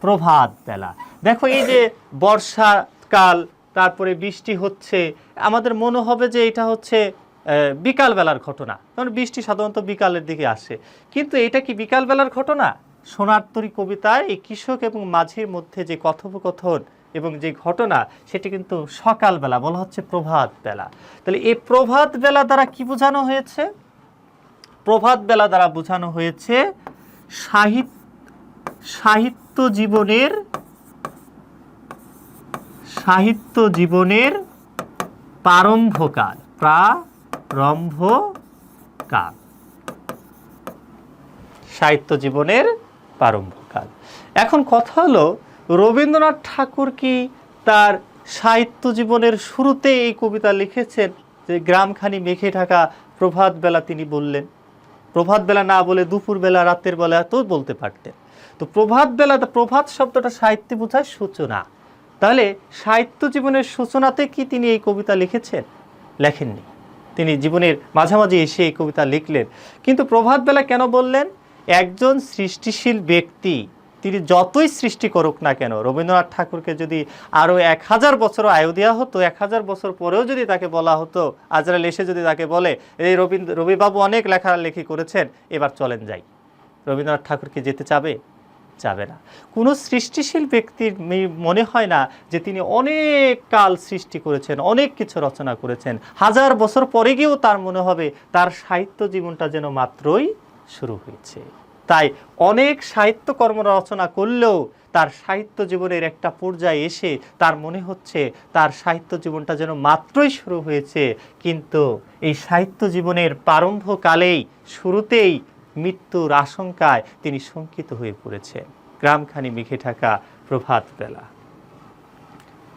প্রভাত বেলা। দেখো, এই যে বর্ষাকাল, তারপরে বৃষ্টি হচ্ছে, আমাদের মনে হবে যে এটা হচ্ছে বিকালবেলার ঘটনা, কারণ বৃষ্টি সাধারণত বিকালের দিকে আসে। কিন্তু এটা কি বিকালবেলার ঘটনা? সোনারতরী কবিতায় এই কৃষক এবং মাঝির মধ্যে যে কথোপকথন এবং যে ঘটনা, সেটি কিন্তু সকালবেলা, বলা হচ্ছে প্রভাত বেলা। তাহলে এই প্রভাত বেলা দ্বারা কি বোঝানো হয়েছে? প্রভাত বেলা দ্বারা বোঝানো হয়েছে সাহিত্য জীবনের প্রারম্ভকাল। সাহিত্য জীবনের প্রারম্ভকাল। এখন কথা হলো, রবীন্দ্রনাথ ঠাকুর কি তার সাহিত্য জীবনের শুরুতে এই কবিতা লিখেছেন যে গ্রামখানি মেঘে ঢাকা প্রভাত বেলা? তিনি বললেন, প্রভাত বেলা না বলে দুপুরবেলা, রাতের বেলা তো বলতে পারতেন। তো প্রভাত বেলা, প্রভাত শব্দটা সাহিত্যে বোঝায় সূচনা। তাহলে সাহিত্য জীবনের সূচনাতে কি তিনি এই কবিতা লিখেছেন? লেখেননি। তিনি জীবনের মাঝামাঝি এসে এই কবিতা লিখলেন। কিন্তু প্রভাত বেলা কেন বললেন? একজন সৃষ্টিশীল ব্যক্তি তিনি যতই সৃষ্টি করুক না কেন, রবীন্দ্রনাথ ঠাকুরকে যদি আরও 1000 বছর আয়ু দেওয়া হতো, 1000 বছর পরেও যদি তাকে বলা হতো, আজরাইল এসে যদি তাকে বলে, এই রবিবাবু অনেক লেখালেখি করেছেন, এবার চলেন যাই, রবীন্দ্রনাথ ঠাকুরকে যেতে যাবে না। কোনো সৃষ্টিশীল ব্যক্তির মনে হয় না যে তিনি অনেক কাল সৃষ্টি করেছেন, অনেক কিছু রচনা করেছেন, 1000 বছর পরে গিয়েও তার মনে হবে তার সাহিত্য জীবনটা যেন মাত্রই শুরু হয়েছে। তাই অনেক সাহিত্যকর্ম রচনা করলেও তার সাহিত্য জীবনের একটা পর্যায়ে এসে তার মনে হচ্ছে তার সাহিত্য জীবনটা যেন মাত্রই শুরু হয়েছে। কিন্তু এই সাহিত্য জীবনের প্রারম্ভকালেই, শুরুতেই মৃত্যুর আশঙ্কায় তিনি শঙ্কিত হয়ে পড়েছেন। গ্রামখানি মেঘে ঢাকা প্রভাত বেলা।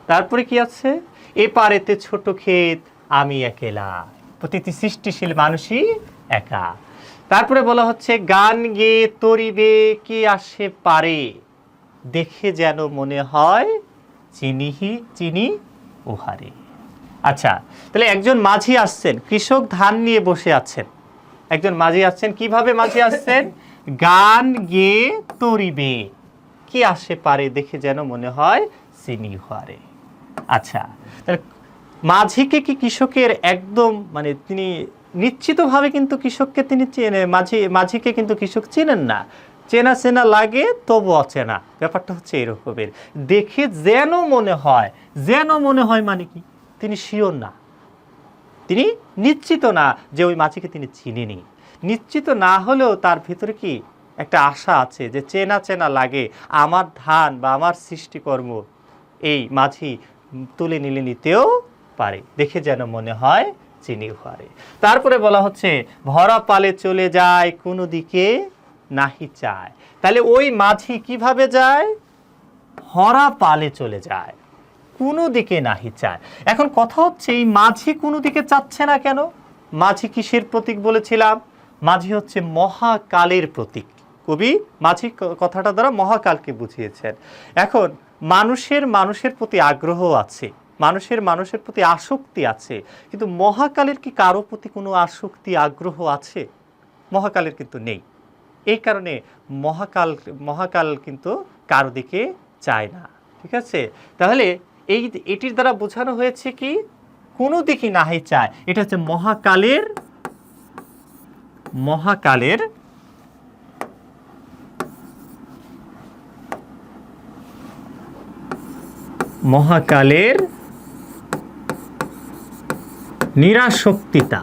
তারপরে কি আছে? এপারেতে ছোট ক্ষেত আমি একেলা। প্রতিটি সৃষ্টিশীল মানুষই একা। তারপরে বলা হচ্ছে গান গেয়ে তরিবে কি আসে পারে, দেখে যেন মনে হয় চিনি উহারে। আচ্ছা, তাহলে একজন মাঝি আসছেন, কৃষক ধান নিয়ে বসে আছেন। একজন মাঝি আসছেন, কিভাবে মাঝি আসছেন? গান গেয়ে তরিবে কি আসে পারে, দেখে যেন মনে হয় চিনি উহারে। আচ্ছা, তাহলে মাঝিকে কি কৃষকের একদম মানে তিনি নিশ্চিতভাবে কিন্তু কৃষককে তিনি চেনে, মাঝিকে কিন্তু কৃষক চেনেন না। চেনা লাগে তবু অচেনা, ব্যাপারটা হচ্ছে এরকমের। দেখে যেন মনে হয় মানে কি? তিনি শিওর না, তিনি নিশ্চিত না যে ওই মাঝিকে তিনি চিনেনি। নিশ্চিত না হলেও তার ভিতরে কি একটা আশা আছে যে চেনা লাগে, আমার ধান বা আমার সৃষ্টিকর্ম এই মাঝি তুলে নিলে নিতেও পারে, দেখে যেন মনে হয় চিনি উহারে। তারপরে বলা হচ্ছে ভরা পালে চলে যায় কোনো দিকে নাহি চায়। তাহলে ওই মাঝি কিভাবে যায়? ভরা পালে চলে যায়, কোনো দিকে নাহি চায়। এখন কথা হচ্ছে এই মাঝি কোনো দিকে চাচ্ছে না কেন? মাঝি কিসের প্রতীক বলেছিলাম? মাঝি হচ্ছে মহাকালের প্রতীক। কবি মাঝি কথাটা দ্বারা মহাকালকে বুঝিয়েছেন। এখন মানুষের প্রতি আগ্রহ আছে, মানুষের প্রতি আসক্তি আছে, কিন্তু মহাকালের কি কারো প্রতি কোনো আসক্তি আগ্রহ আছে? মহাকালের কিন্তু নেই। এই কারণে মহাকাল কিন্তু কারো দিকে চায় না। ঠিক আছে, তাহলে এটির দ্বারা বোঝানো হয়েছে কি কোনো দিকে নাহি চায়। এটা হচ্ছে মহাকালের নিরাসক্তিতা।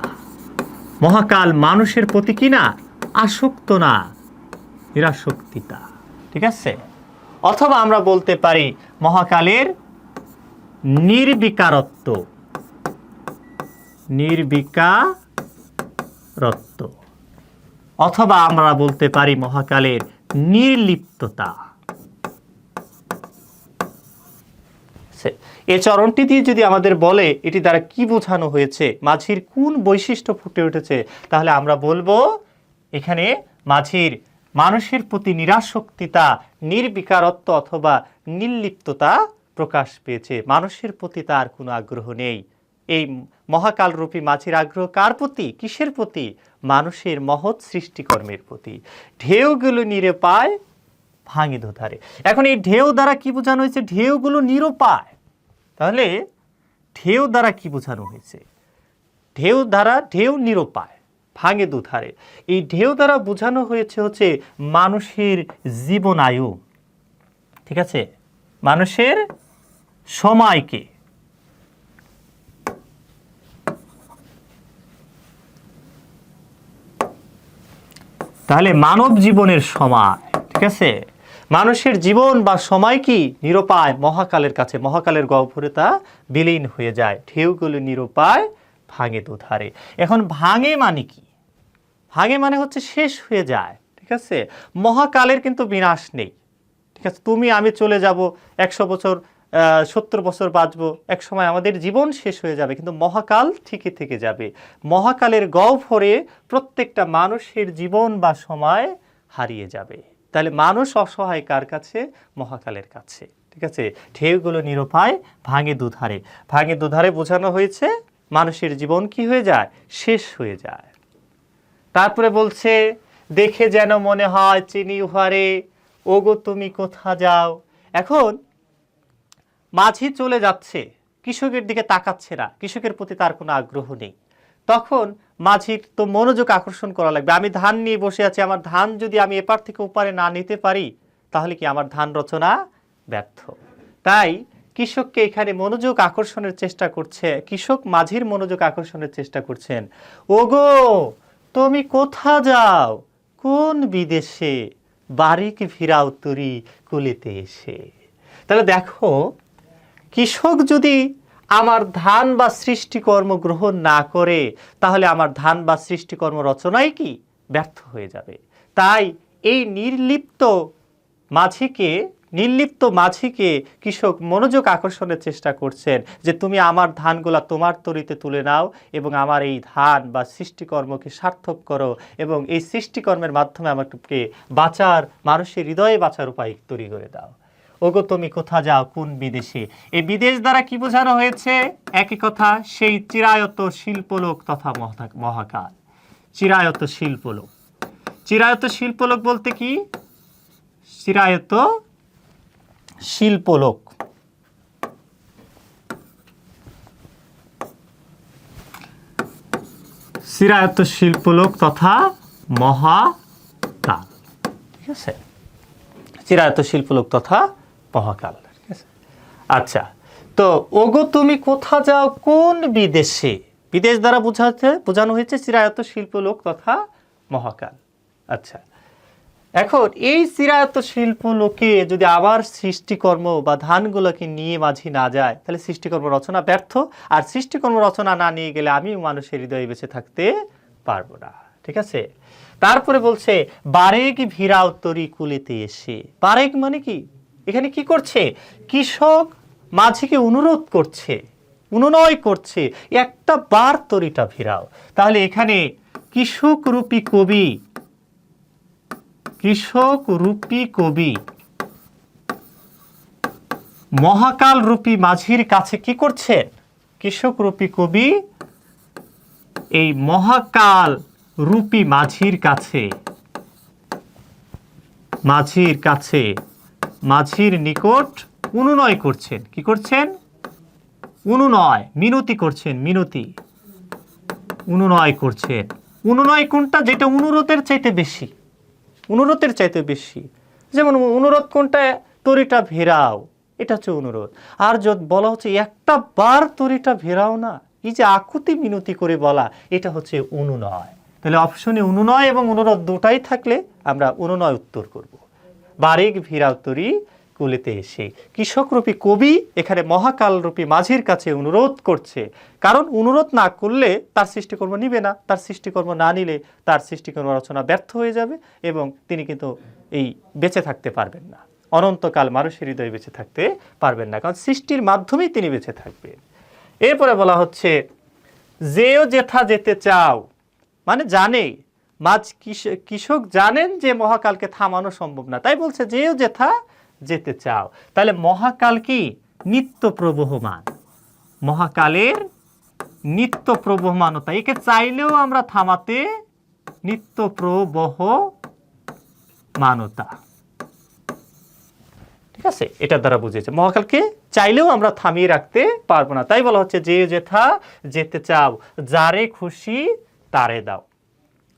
মহাকাল মানুষের প্রতি কি না আসক্ত না, নিরাসক্তিতা। ঠিক আছে, অথবা আমরা বলতে পারি মহাকালের নির্বিকারত্ব, অথবা আমরা বলতে পারি মহাকালের নির্লিপ্ততা। এই চরণটি দিয়ে যদি আমাদের বলে এটি দ্বারা কি বোঝানো হয়েছে, মাঝির কোন বৈশিষ্ট্য ফুটে উঠেছে, তাহলে আমরা বলবো এখানে মাঝির মানুষের প্রতি নিরাসক্তিতা, নির্বিকারত্ব অথবা নির্লিপ্ততা প্রকাশ পেয়েছে। মানুষের প্রতি তার কোনো আগ্রহ নেই। এই মহাকালরূপী মাঝির আগ্রহ কার প্রতি? কিসের প্রতি? মানুষের মহৎ সৃষ্টিকর্মের প্রতি। ঢেউগুলো নিরুপায় ভাঙে দোধারে। এখন এই ঢেউ দ্বারা কি বোঝানো হয়েছে? ঢেউগুলো নিরুপায়। তাহলে ঢেউ দ্বারা কি বোঝানো হয়েছে? ঢেউ নিরুপায়, ভাঙে দুধারে। এই ঢেউ দ্বারা বোঝানো হয়েছে হচ্ছে মানুষের জীবনায়ু। ঠিক আছে, মানুষের সময়কে। তাহলে মানব জীবনের সময়, ঠিক আছে, মানুষের জীবন বা সময় কি নিরুপায় মহাকালের কাছে, মহাকালের গহ্বরে তা বিলীন হয়ে যায়। ঢেউগুলো নিরুপায় ভাঙে দুধারে। এখন ভাঙে মানে কি? ভাঙে মানে হচ্ছে শেষ হয়ে যায়। ঠিক আছে, মহাকালের কিন্তু বিনাশ নেই। ঠিক আছে, তুমি আমি চলে যাব, 100 বছর 70 বছর বাঁচবো, এক সময় আমাদের জীবন শেষ হয়ে যাবে, কিন্তু মহাকাল ঠিকই থেকে যাবে। মহাকালের গহ্বরে প্রত্যেকটা মানুষের জীবন বা সময় হারিয়ে যাবে। তাহলে মানুষ অসহায় কার কাছে? মহাকালের কাছে। ঠিক আছে, ঢেউগুলো নিরুপায় ভাঙে দুধারে। ভাঙে দুধারে বোঝানো হয়েছে মানুষের জীবন কি হয়ে যায়? শেষ হয়ে যায়। তারপরে বলছে দেখে যেন মনে হয় চিনি উহারে, ওগো তুমি কোথা যাও। এখন মাঝি চলে যাচ্ছে, কৃষকের দিকে তাকাচ্ছে না, কৃষকের প্রতি তার কোনো আগ্রহ নেই। তখন মাঝির তো মনোযোগ আকর্ষণ করা লাগবে। আমি ধান নিয়ে বসে আছি, আমার ধান যদি আমি এপার থেকে ওপারে না নিতে পারি, তাহলে কি আমার ধান রচনা ব্যর্থ। তাই কৃষককে এখানে মনোযোগ আকর্ষণের চেষ্টা করছে, কৃষক মাঝির মনোযোগ আকর্ষণের চেষ্টা করছেন। ওগো তুমি কোথা যাও, কোন বিদেশে, বাড়িক ফিরাও তরি কুলিতে এসে। তাহলে দেখো, কৃষক যদি আমার ধান বা সৃষ্টিকর্ম গ্রহণ না করে, তাহলে আমার ধান বা সৃষ্টিকর্ম রচনাই কি ব্যর্থ হয়ে যাবে। তাই এই নির্লিপ্ত মাঝিকে কৃষক মনোযোগ আকর্ষণের চেষ্টা করছেন যে তুমি আমার ধানগুলা তোমার তরিতে তুলে নাও এবং আমার এই ধান বা সৃষ্টিকর্মকে সার্থক করো এবং এই সৃষ্টিকর্মের মাধ্যমে আমাকে মানুষের হৃদয়ে বাঁচার উপায় তৈরি করে দাও। ওগো তুমি কোথা যাও, কোন বিদেশে। এই বিদেশ দ্বারা কি বোঝানো হয়েছে? একই কথা, সেই চিরায়ত শিল্পলোক তথা মহাকাল। চিরায়ত শিল্পলোক। চিরায়ত শিল্পলোক বলতে কি? চিরায়ত শিল্পলোক। চিরায়ত শিল্পলোক তথা মহাকাল। ঠিক আছে, চিরায়ত শিল্পলোক তথা মহাকাল। ঠিক আছে, আচ্ছা, তো ওগো তুমি কোথা যাও, কোন বিদেশে। বিদেশ দ্বারা বোঝানো হয়েছে চিরায়ত শিল্পলোক তথা মহাকাল। আচ্ছা, এখন এই চিরায়ত শিল্প লোকে যদি আবার সৃষ্টিকর্ম বা ধানগুলোকে নিয়ে মাঝি না যায়, তাহলে সৃষ্টিকর্ম রচনা ব্যর্থ। আর সৃষ্টিকর্ম রচনা না নিয়ে গেলে আমিও মানুষের হৃদয়ে বেঁচে থাকতে পারবো না। ঠিক আছে, তারপরে বলছে বারেক ভিড়াও তরি কুলেতে এসে। বারেক মানে কি, এখানে কি করছে, কৃষক মাঝিকে অনুরোধ করছে, অনুনয় করছে, একটা বার তরিটা ভিড়াও। তাহলে এখানে কৃষক রূপী কবি, কৃষক রূপী কবি মহাকাল রূপী মাঝির কাছে কি করছেন, কৃষক রূপী কবি এই মহাকাল রূপী মাঝির কাছে, মাঝির নিকট অনুনয় করছেন। কি করছেন, অনুনয়, মিনতি করছেন, মিনতি, অনুনয় করছেন। অনুনয় কোনটা, যেটা অনুরোধের চাইতে বেশি, অনুরোধের চাইতে বেশি। যেমন অনুরোধ কোনটা, তরিটা ভেরাও, এটা হচ্ছে অনুরোধ। আর যদি বলা হচ্ছে একটা বার তরিটা ভেরাও না, এই যে আকুতি মিনতি করে বলা, এটা হচ্ছে অনুনয়। তাহলে অপশনে অনুনয় এবং অনুরোধ দুটাই থাকলে আমরা অনুনয় উত্তর করব। বারেক ভিড়াও তরি কুলেতে এসে, কৃষকরূপী কবি এখানে মহাকালরূপী মাঝির কাছে অনুরোধ করছে। কারণ অনুরোধ না করলে তার সৃষ্টিকর্ম নিবে না, তার সৃষ্টিকর্ম না নিলে তার সৃষ্টিকর্ম রচনা ব্যর্থ হয়ে যাবে এবং তিনি কিন্তু এই বেঁচে থাকতে পারবেন না, অনন্তকাল মানুষের হৃদয়ে বেঁচে থাকতে পারবেন না, কারণ সৃষ্টির মাধ্যমেই তিনি বেঁচে থাকবেন। এরপরে বলা হচ্ছে যেও যেথা যেতে চাও, মানে জানে, কৃষক জানেন যে মহাকালকে থামানো সম্ভব না, তাই বলছে যেও যেথা যেতে চাও। তাহলে মহাকাল কি, নিত্য প্রবহমান, মহাকালের নিত্য প্রবহমানতা, একে চাইলেও আমরা থামাতে, নিত্য প্রবহমানতা। ঠিক আছে, এটার দ্বারা বুঝেছে মহাকালকে চাইলেও আমরা থামিয়ে রাখতে পারবো না, তাই বলা হচ্ছে যে যেথা যেতে চাও, যারে খুশি তারে দাও।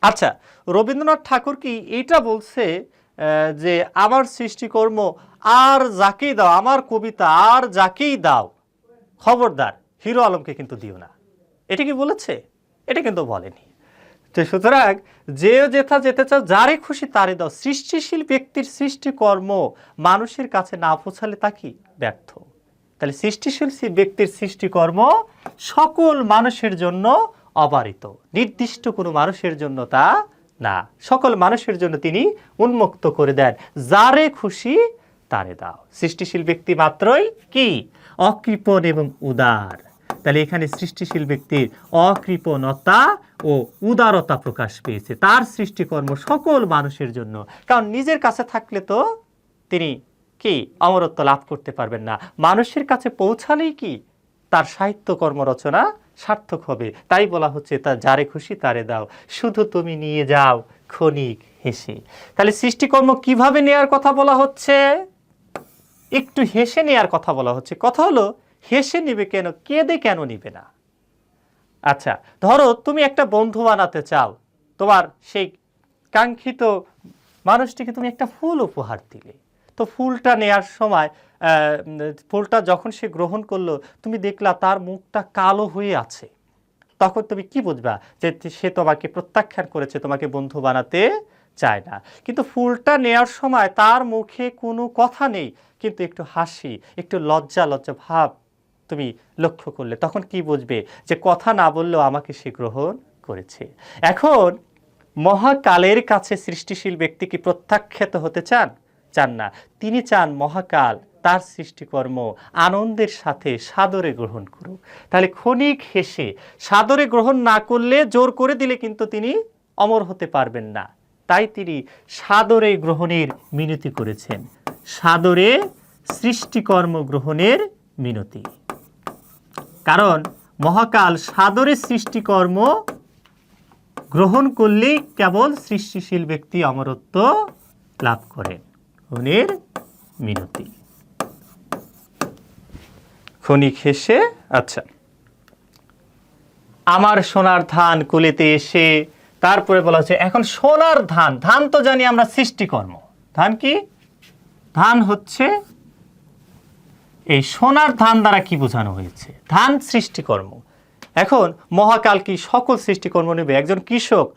আচ্ছা, রবীন্দ্রনাথ ঠাকুর কি এটা বলছে যে আমার সৃষ্টিকর্ম আর যাকেই দাও, আমার কবিতা আর যাকেই দাও, খবরদার হিরো আলমকে কিন্তু দিও না, এটা কি বলেছে? এটা কিন্তু বলেনি। তো সুতরাং যে যেথা যেতে চাও, যারে খুশি তারে দাও, সৃষ্টিশীল ব্যক্তির সৃষ্টিকর্ম মানুষের কাছে না পৌঁছালে তা কি, ব্যর্থ। তাহলে সৃষ্টিশীল ব্যক্তির সৃষ্টিকর্ম সকল মানুষের জন্য অবারিত, নির্দিষ্ট কোনো মানুষের জন্য তা না, সকল মানুষের জন্য তিনি উন্মুক্ত করে দেন, যারে খুশি তারে দাও। সৃষ্টিশীল ব্যক্তি মাত্রই কি, অকৃপণ এবং উদার। তাহলে এখানে সৃষ্টিশীল ব্যক্তির অকৃপণতা ও উদারতা প্রকাশ পেয়েছে, তার সৃষ্টিকর্ম সকল মানুষের জন্য। কারণ নিজের কাছে থাকলে তো তিনি কি অমরত্ব লাভ করতে পারবেন না, মানুষের কাছে পৌঁছালেই কি তার সাহিত্য কর্ম রচনা সার্থক হবে। তাই বলা হচ্ছে তা যারে খুশি তারে দাও, শুধু তুমি নিয়ে যাও ক্ষণিক হেসে। তাহলে সৃষ্টিকর্ম কিভাবে নেয়ার কথা বলা হচ্ছে, একটু হেসে নেয়ার কথা বলা হচ্ছে। কথা হলো হেসে নিবে কেন, কেঁদে কেন নিবে না? আচ্ছা, ধরো তুমি একটা বন্ধু বানাতে চাও, তোমার সেই কাঙ্ক্ষিত মানুষটিকে তুমি একটা ফুল উপহার দিলে, তো ফুলটা নেয়ার সময় ফুলটা যখন সে গ্রহণ করলো, তুমি দেখলা তার মুখটা কালো হয়ে আছে, তখন তুমি কি বুঝবা, যে সে তোমাকে প্রত্যাখ্যান করেছে, তোমাকে বন্ধু বানাতে চায় না। কিন্তু ফুলটা নেয়ার সময় তার মুখে কোনো কথা নেই, কিন্তু একটু হাসি, একটু লজ্জা ভাব তুমি লক্ষ্য করলে, তখন কি বুঝবে, যে কথা না বললেও আমাকে সে গ্রহণ করেছে। এখন মহাকালের কাছে সৃষ্টিশীল ব্যক্তি কি প্রত্যাখ্যাত হতে চান? চান না। তিনি চান মহাকাল তার সৃষ্টিকর্ম আনন্দের সাথে সাদরে গ্রহণ করুক। তাহলে ক্ষণিক হেসে সাদরে গ্রহণ না করলে, জোর করে দিলে কিন্তু তিনি অমর হতে পারবেন না। তাই তিনি সাদরে গ্রহণের মিনতি করেছেন, সাদরে সৃষ্টিকর্ম গ্রহণের মিনতি। কারণ মহাকাল সাদরে সৃষ্টিকর্ম গ্রহণ করলেই কেবল সৃষ্টিশীল ব্যক্তি অমরত্ব লাভ করেন। গ্রহণের মিনতি, ক্ষণিক হেসে। আচ্ছা, আমার সোনার ধান কুলেতে এসে, তারপরে বলা হচ্ছে এখন সোনার ধান, ধান তো জানি আমরা সৃষ্টিকর্ম, ধান কি, ধান হচ্ছে এই সোনার ধান দ্বারা কি বোঝানো হয়েছে, ধান সৃষ্টিকর্ম। এখন মহাকাল কি সকল সৃষ্টিকর্ম নেবে? একজন কৃষক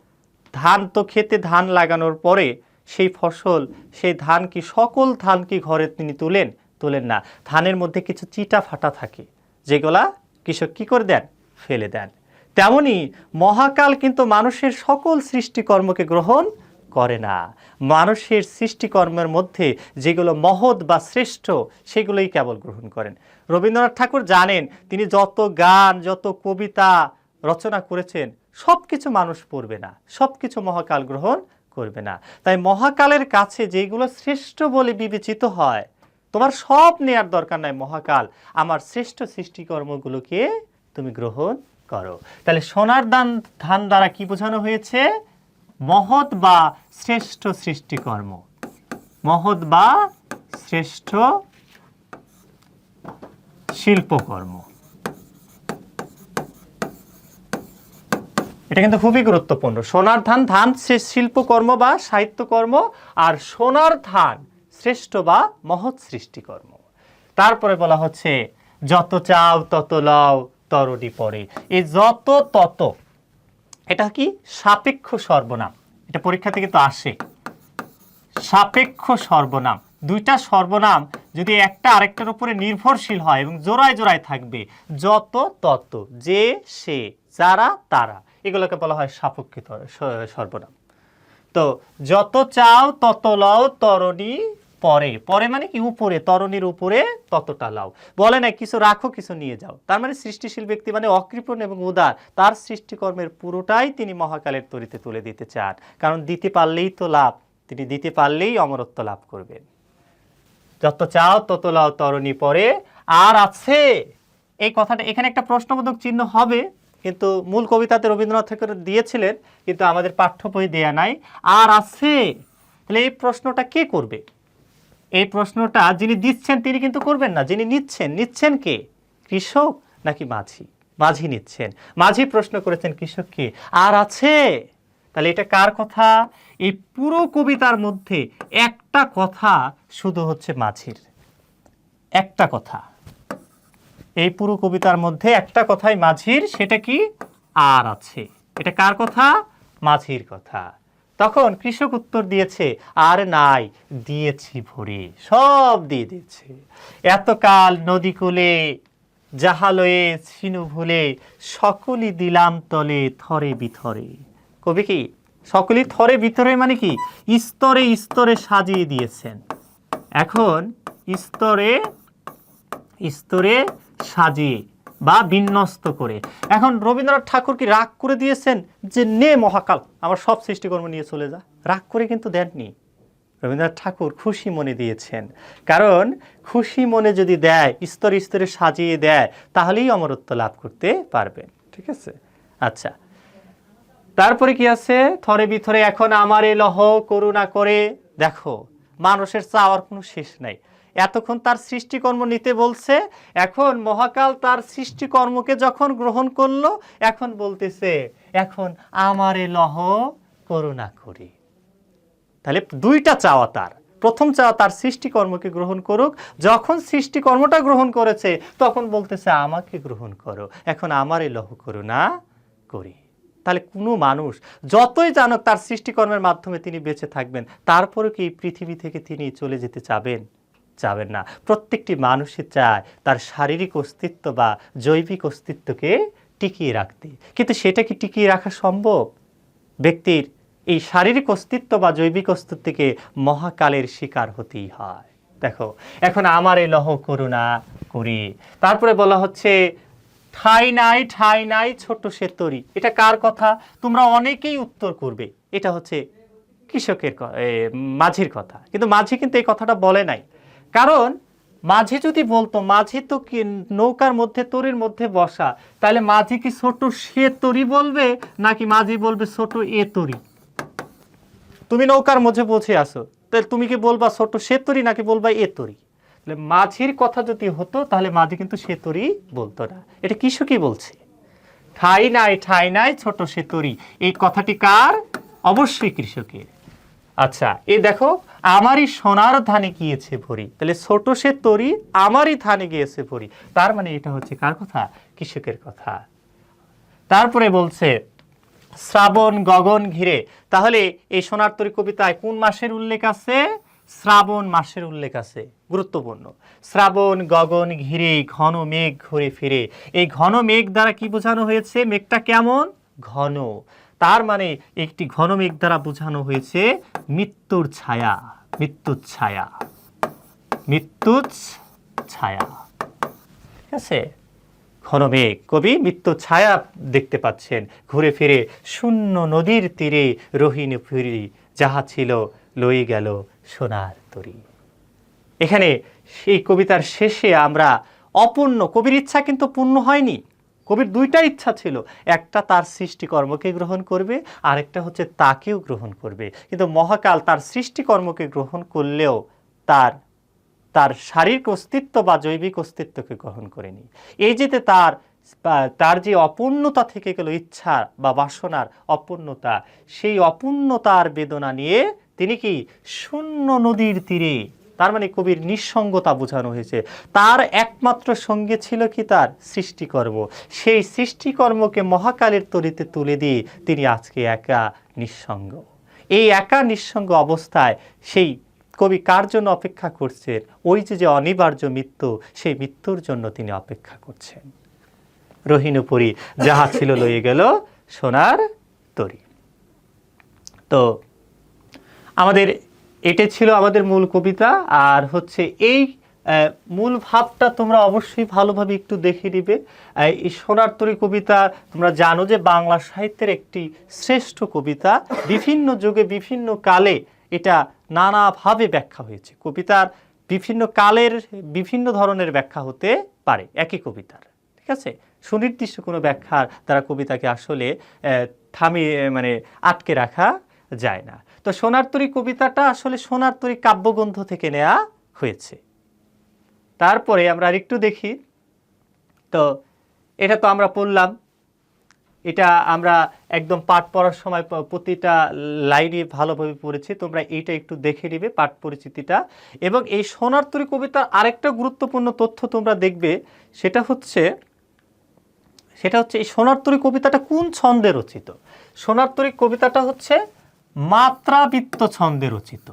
ধান তো খেতে ধান লাগানোর পরে সেই ফসল, সেই ধান কি সকল ধান কি ঘরে তিনি তুলেন? তুলেন না। ধানের মধ্যে কিছু চিটা ফাটা থাকে, যেগুলা কৃষক কি করে দেন? ফেলে দেন। তেমনি মহাকাল কিন্তু মানুষের সকল সৃষ্টিকর্মকে গ্রহণ করে না। মানুষের সৃষ্টিকর্মের মধ্যে যেগুলো মহৎ বা শ্রেষ্ঠ সেগুলোই কেবল গ্রহণ করেন। রবীন্দ্রনাথ ঠাকুর জানেন তিনি যত গান, যত কবিতা রচনা করেছেন সব কিছু মানুষ পড়বে না, সব কিছু মহাকাল গ্রহণ করবে না। তাই মহাকালের কাছে যেগুলো শ্রেষ্ঠ বলে বিবেচিত হয়, তোমার সব নেয়ার দরকার নাই, মহাকাল আমার শ্রেষ্ঠ সৃষ্টিকর্মগুলোকে তুমি গ্রহণ করো। তাহলে সোনার ধান দ্বারা কি বোঝানো হয়েছে? মহৎ বা শ্রেষ্ঠ সৃষ্টিকর্ম, মহৎ বা শ্রেষ্ঠ শিল্পকর্ম। এটা কিন্তু খুবই গুরুত্বপূর্ণ। সোনার ধান, ধান শিল্পকর্ম বা সাহিত্যকর্ম, আর সোনার ধান শ্রেষ্ঠ বা মহৎ সৃষ্টিকর্ম। তারপরে বলা হচ্ছে যত চাও তত লও তরণি পরে। এই যত তত, এটা কি? সাপেক্ষ সর্বনাম। এটা পরীক্ষাতে কিন্তু আসে। সাপেক্ষ সর্বনাম, দুইটা সর্বনাম যদি একটা আরেকটার উপরে নির্ভরশীল হয় এবং জোড়ায় জোড়ায় থাকবে, যত তত, যে সে, যারা তারা, এগুলোকে বলা হয় সাপেক্ষ সর্বনাম। তো যত চাও তত লও তরণি পরে। পরে মানে কি? উপরে, তরণীর উপরে ততটা লাও। বলে না কিছু রাখো কিছু নিয়ে যাও। তার মানে সৃষ্টিশীল ব্যক্তি মানে অকৃপণ এবং উদার, তার সৃষ্টিকর্মের পুরোটাই তিনি মহাকালের তরিতে তুলে দিতে চান। কারণ দিতে পারলেই তো লাভ, তিনি দিতে পারলেই অমরত্ব লাভ করবেন। যত চাও তত লাও তরণি পরে, আর আছে, এই কথাটা এখানে একটা প্রশ্নবোধক চিহ্ন হবে, কিন্তু মূল কবিতাতে রবীন্দ্রনাথ ঠাকুর দিয়েছিলেন, কিন্তু আমাদের পাঠ্য বই দেয়া নাই। আর আছে, তাহলে এই প্রশ্নটা কে করবে? এই প্রশ্নটা যিনি দিচ্ছেন তিনি কিন্তু করবেন না, যিনি নিচ্ছেন কে? কৃষক নাকি মাঝি? মাঝি নিচ্ছেন। মাঝি প্রশ্ন করেছেন কৃষককে, আর আছে। তাহলে এটা কার কথা? এই পুরো কবিতার মধ্যে একটা কথা শুধু হচ্ছে মাঝির, একটা কথা। এই পুরো কবিতার মধ্যে একটা কথাই মাঝির, সেটা কি? আর আছে। এটা কার কথা? মাঝির কথা। তখন কৃষক উত্তর দিয়েছে, আর নাই দিয়েছি ভরে, সব দিয়ে দিয়েছে। এতকাল নদী কূলে জাহালয়ে ছিনু ভুলে, সকলই দিলাম তলে থরে বিথরে। কবি কি সকলই থরে বিথরে মানে কি? স্তরে স্তরে সাজিয়ে দিয়েছেন। এখন স্তরে স্তরে সাজিয়ে বা বিন্যস্ত করে। এখন রবীন্দ্রনাথ ঠাকুর কি রাগ করে দিয়েছেন যে নে মহাকাল আমার সব সৃষ্টিকর্ম নিয়ে চলে যা? রাগ করে কিন্তু দেননি। রবীন্দ্রনাথ ঠাকুর খুশি মনে দিয়েছেন। কারণ খুশি মনে যদি দেয়, স্তরে স্তরে সাজিয়ে দেয়, তাহলেই অমরত্ব লাভ করতে পারবেন। ঠিক আছে? আচ্ছা, তারপরে কি আছে? থরে বিথরে এখন আমারে লহ করুণা করে। দেখো, মানুষের চাওয়ার কোনো শেষ নাই। এতক্ষণ তার সৃষ্টিকর্ম নিতে বলছে, এখন মহাকাল তার সৃষ্টিকর্মকে যখন গ্রহণ করলো, এখন বলতেছে এখন আমারে লহ করুণা করে। তাহলে দুইটা চাওয়া তার। প্রথম চাওয়া তার সৃষ্টিকর্মকে গ্রহণ করুক, যখন সৃষ্টিকর্মটা গ্রহণ করেছে তখন বলতেছে আমাকে গ্রহণ করো, এখন আমারে লহ করুণা করি। তাহলে কোনো মানুষ যতই জানুক তার সৃষ্টিকর্মের মাধ্যমে তিনি বেঁচে থাকবেন, তারপরে কি এই পৃথিবী থেকে তিনি চলে যেতে চাবেন? চাবেন না। প্রত্যেকটি মানুষই চায় তার শারীরিক অস্তিত্ব বা জৈবিক অস্তিত্বকে টিকিয়ে রাখতে, কিন্তু সেটা কি টিকিয়ে রাখা সম্ভব? ব্যক্তির এই শারীরিক অস্তিত্ব বা জৈবিক অস্তিত্বকে মহাকালের শিকার হতেই হয়। দেখো, এখন আমারে লহ করুণা করি। তারপরে বলা হচ্ছে ঠাই নাই ছোট সে তরি। এটা কার কথা? তোমরা অনেকেই উত্তর করবে এটা হচ্ছে কৃষকের, মাঝির কথা। কিন্তু মাঝি কিন্তু এই কথাটা বলে নাই। কারণ মাঝি যদি বলতো, মাঝি তো কি নৌকার মধ্যে, তরির মধ্যে বসা, তাহলে মাঝি কি ছোট সে তরি বলবে নাকি মাঝি বলবে ছোট এ তরি? তুমি নৌকার মধ্যে বসে আসো, তাহলে তুমি কি বলবা ছোট সে তরি নাকি বলবা এ তরি? মাঝির কথা যদি হতো তাহলে মাঝি কিন্তু সে তরি বলতো না। এটা কৃষকই বলছে, ঠাই নাই ছোট সে তরি। এই কথাটি কার? অবশ্যই কৃষকের। আচ্ছা, এই দেখো আমারই সোনার ধানে গিয়েছে ভরি। তাহলে ছোট সে তরি আমারই ধানে গিয়েছে ভরি, তার মানে এটা হচ্ছে কার কথা? কৃষকের কথা। তারপরে বলছে শ্রাবণ গগন ঘিরে। তাহলে এই সোনার তরী কবিতায় কোন মাসের উল্লেখ আছে? শ্রাবণ মাসের উল্লেখ আছে, গুরুত্বপূর্ণ। শ্রাবণ গগন ঘিরে ঘন মেঘ ঘুরে ফিরে। এই ঘন মেঘ দ্বারা কি বোঝানো হয়েছে? মেঘটা কেমন? ঘন। তার মানে একটি ঘন মেঘ দ্বারা বোঝানো হয়েছে মৃত্যুর ছায়া, মৃত্যুর ছায়া, মৃত্যুর ছায়া। ঠিক আছে, ঘন মেঘ, কবি মৃত্যু ছায়া দেখতে পাচ্ছেন। ঘুরে ফিরে শূন্য নদীর তীরে রহিন ফিরি, যাহা ছিল লই গেল সোনার তরী। এখানে সেই কবিতার শেষে আমরা অপূর্ণ, কবির ইচ্ছা কিন্তু পূর্ণ হয়নি। কবির দুইটা ইচ্ছা ছিল, একটা তার সৃষ্টিকর্মকে গ্রহণ করবে, আরেকটা হচ্ছে তাকেও গ্রহণ করবে। কিন্তু মহাকাল তার সৃষ্টিকর্মকে গ্রহণ করলেও তার তার শারীরিক অস্তিত্ব বা জৈবিক অস্তিত্বকে গ্রহণ করেনি। এই যে তার যে অপূর্ণতা থেকে গেল, ইচ্ছা বা বাসনার অপূর্ণতা, সেই অপূর্ণতার বেদনা নিয়ে তিনি কি শূন্য নদীর তীরে, তার মানে কবির নিঃসঙ্গতা বোঝানো হয়েছে। তার একমাত্র সঙ্গে ছিল কি? তার সৃষ্টিকর্ম। সেই সৃষ্টিকর্মকে মহাকালের তরিতে তুলে দিয়ে তিনি আজকে একা নিঃসঙ্গ। এই একা নিঃসঙ্গ অবস্থায় সেই কবি কার জন্য অপেক্ষা করছেন? ওই যে অনিবার্য মৃত্যু, সেই মৃত্যুর জন্য তিনি অপেক্ষা করছেন। রহিনুপুরী যাহা ছিল লয়ে গেল সোনার তরী। তো আমাদের এটা ছিল আমাদের মূল কবিতা। আর হচ্ছে এই মূল ভাবটা তোমরা অবশ্যই ভালোভাবে একটু দেখে নিবে। এই সোনার তরী কবিতা তোমরা জানো যে বাংলা সাহিত্যের একটি শ্রেষ্ঠ কবিতা। বিভিন্ন যুগে বিভিন্ন কালে এটা নানাভাবে ব্যাখ্যা হয়েছে। কবিতার বিভিন্ন কালের বিভিন্ন ধরনের ব্যাখ্যা হতে পারে একই কবিতার। ঠিক আছে, সুনির্দিষ্ট কোনো ব্যাখ্যার দ্বারা কবিতাকে আসলে থামিয়ে মানে আটকে রাখা যায় না। তো সোনার তরী কবিতাটা আসলে সোনার তরী কাব্যগ্রন্থ থেকে নেওয়া হয়েছে। তারপরে আমরা আরেকটু দেখি। তো এটা তো আমরা পড়লাম, এটা আমরা একদম পাঠ পড়ার সময় প্রতিটা লাইনে ভালোভাবে পড়েছি। তোমরা এইটা একটু দেখে নিবে পাঠ পরিচিতিটা। এবং এই সোনার তরী কবিতার আরেকটা গুরুত্বপূর্ণ তথ্য তোমরা দেখবে, সেটা হচ্ছে এই সোনার তরী কবিতাটা কোন ছন্দে রচিত। সোনার তরী কবিতাটা হচ্ছে মাত্রাবৃত্ত ছন্দে রচিত,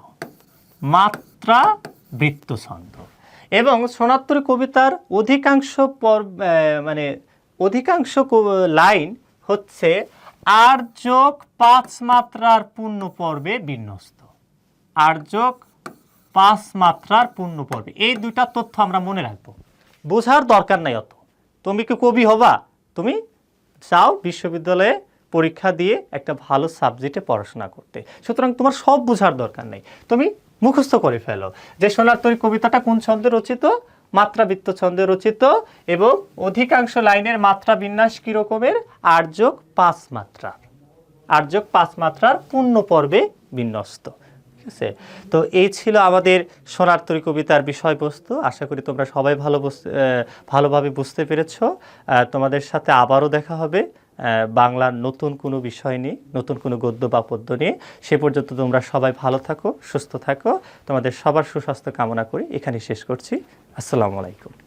মাত্রাবৃত্ত ছন্দ। এবং সোনার তরী কবিতার অধিকাংশ লাইন হচ্ছে 8+5 মাত্রার পূর্ণ পর্বে বিন্যস্ত। 8+5 মাত্রার পূর্ণ পর্বে, এই দুইটা তথ্য আমরা মনে রাখবো। বোঝার দরকার নাই অত। তুমি কি কবি হবা? তুমি চাও বিশ্ববিদ্যালয়ে পরীক্ষা দিয়ে একটা ভালো সাবজেক্টে পড়াশোনা করতে, সুতরাং তোমার সব বোঝার দরকার নেই। তুমি মুখস্থ করে ফেলো যে সোনার তরী কবিতাটা কোন ছন্দে রচিত, মাত্রাবৃত্ত ছন্দে রচিত। এবং অধিকাংশ লাইনের মাত্রা বিন্যাস কিরকমের? 8+5 মাত্রার, 8+5 মাত্রার পূর্ণ পর্বে বিন্যস্ত। ঠিক আছে, তো এই ছিল আমাদের সোনার তরী কবিতার বিষয়বস্তু। আশা করি তোমরা সবাই ভালোভাবে বুঝতে পেরেছ। তোমাদের সাথে আবারও দেখা হবে বাংলার নতুন কোনো বিষয় নিয়ে, নতুন কোনো গদ্য বা পদ্য নিয়ে। সে পর্যন্ত তোমরা সবাই ভালো থাকো, সুস্থ থাকো। তোমাদের সবার সুস্বাস্থ্য কামনা করি এখানে শেষ করছি। আসসালামু আলাইকুম।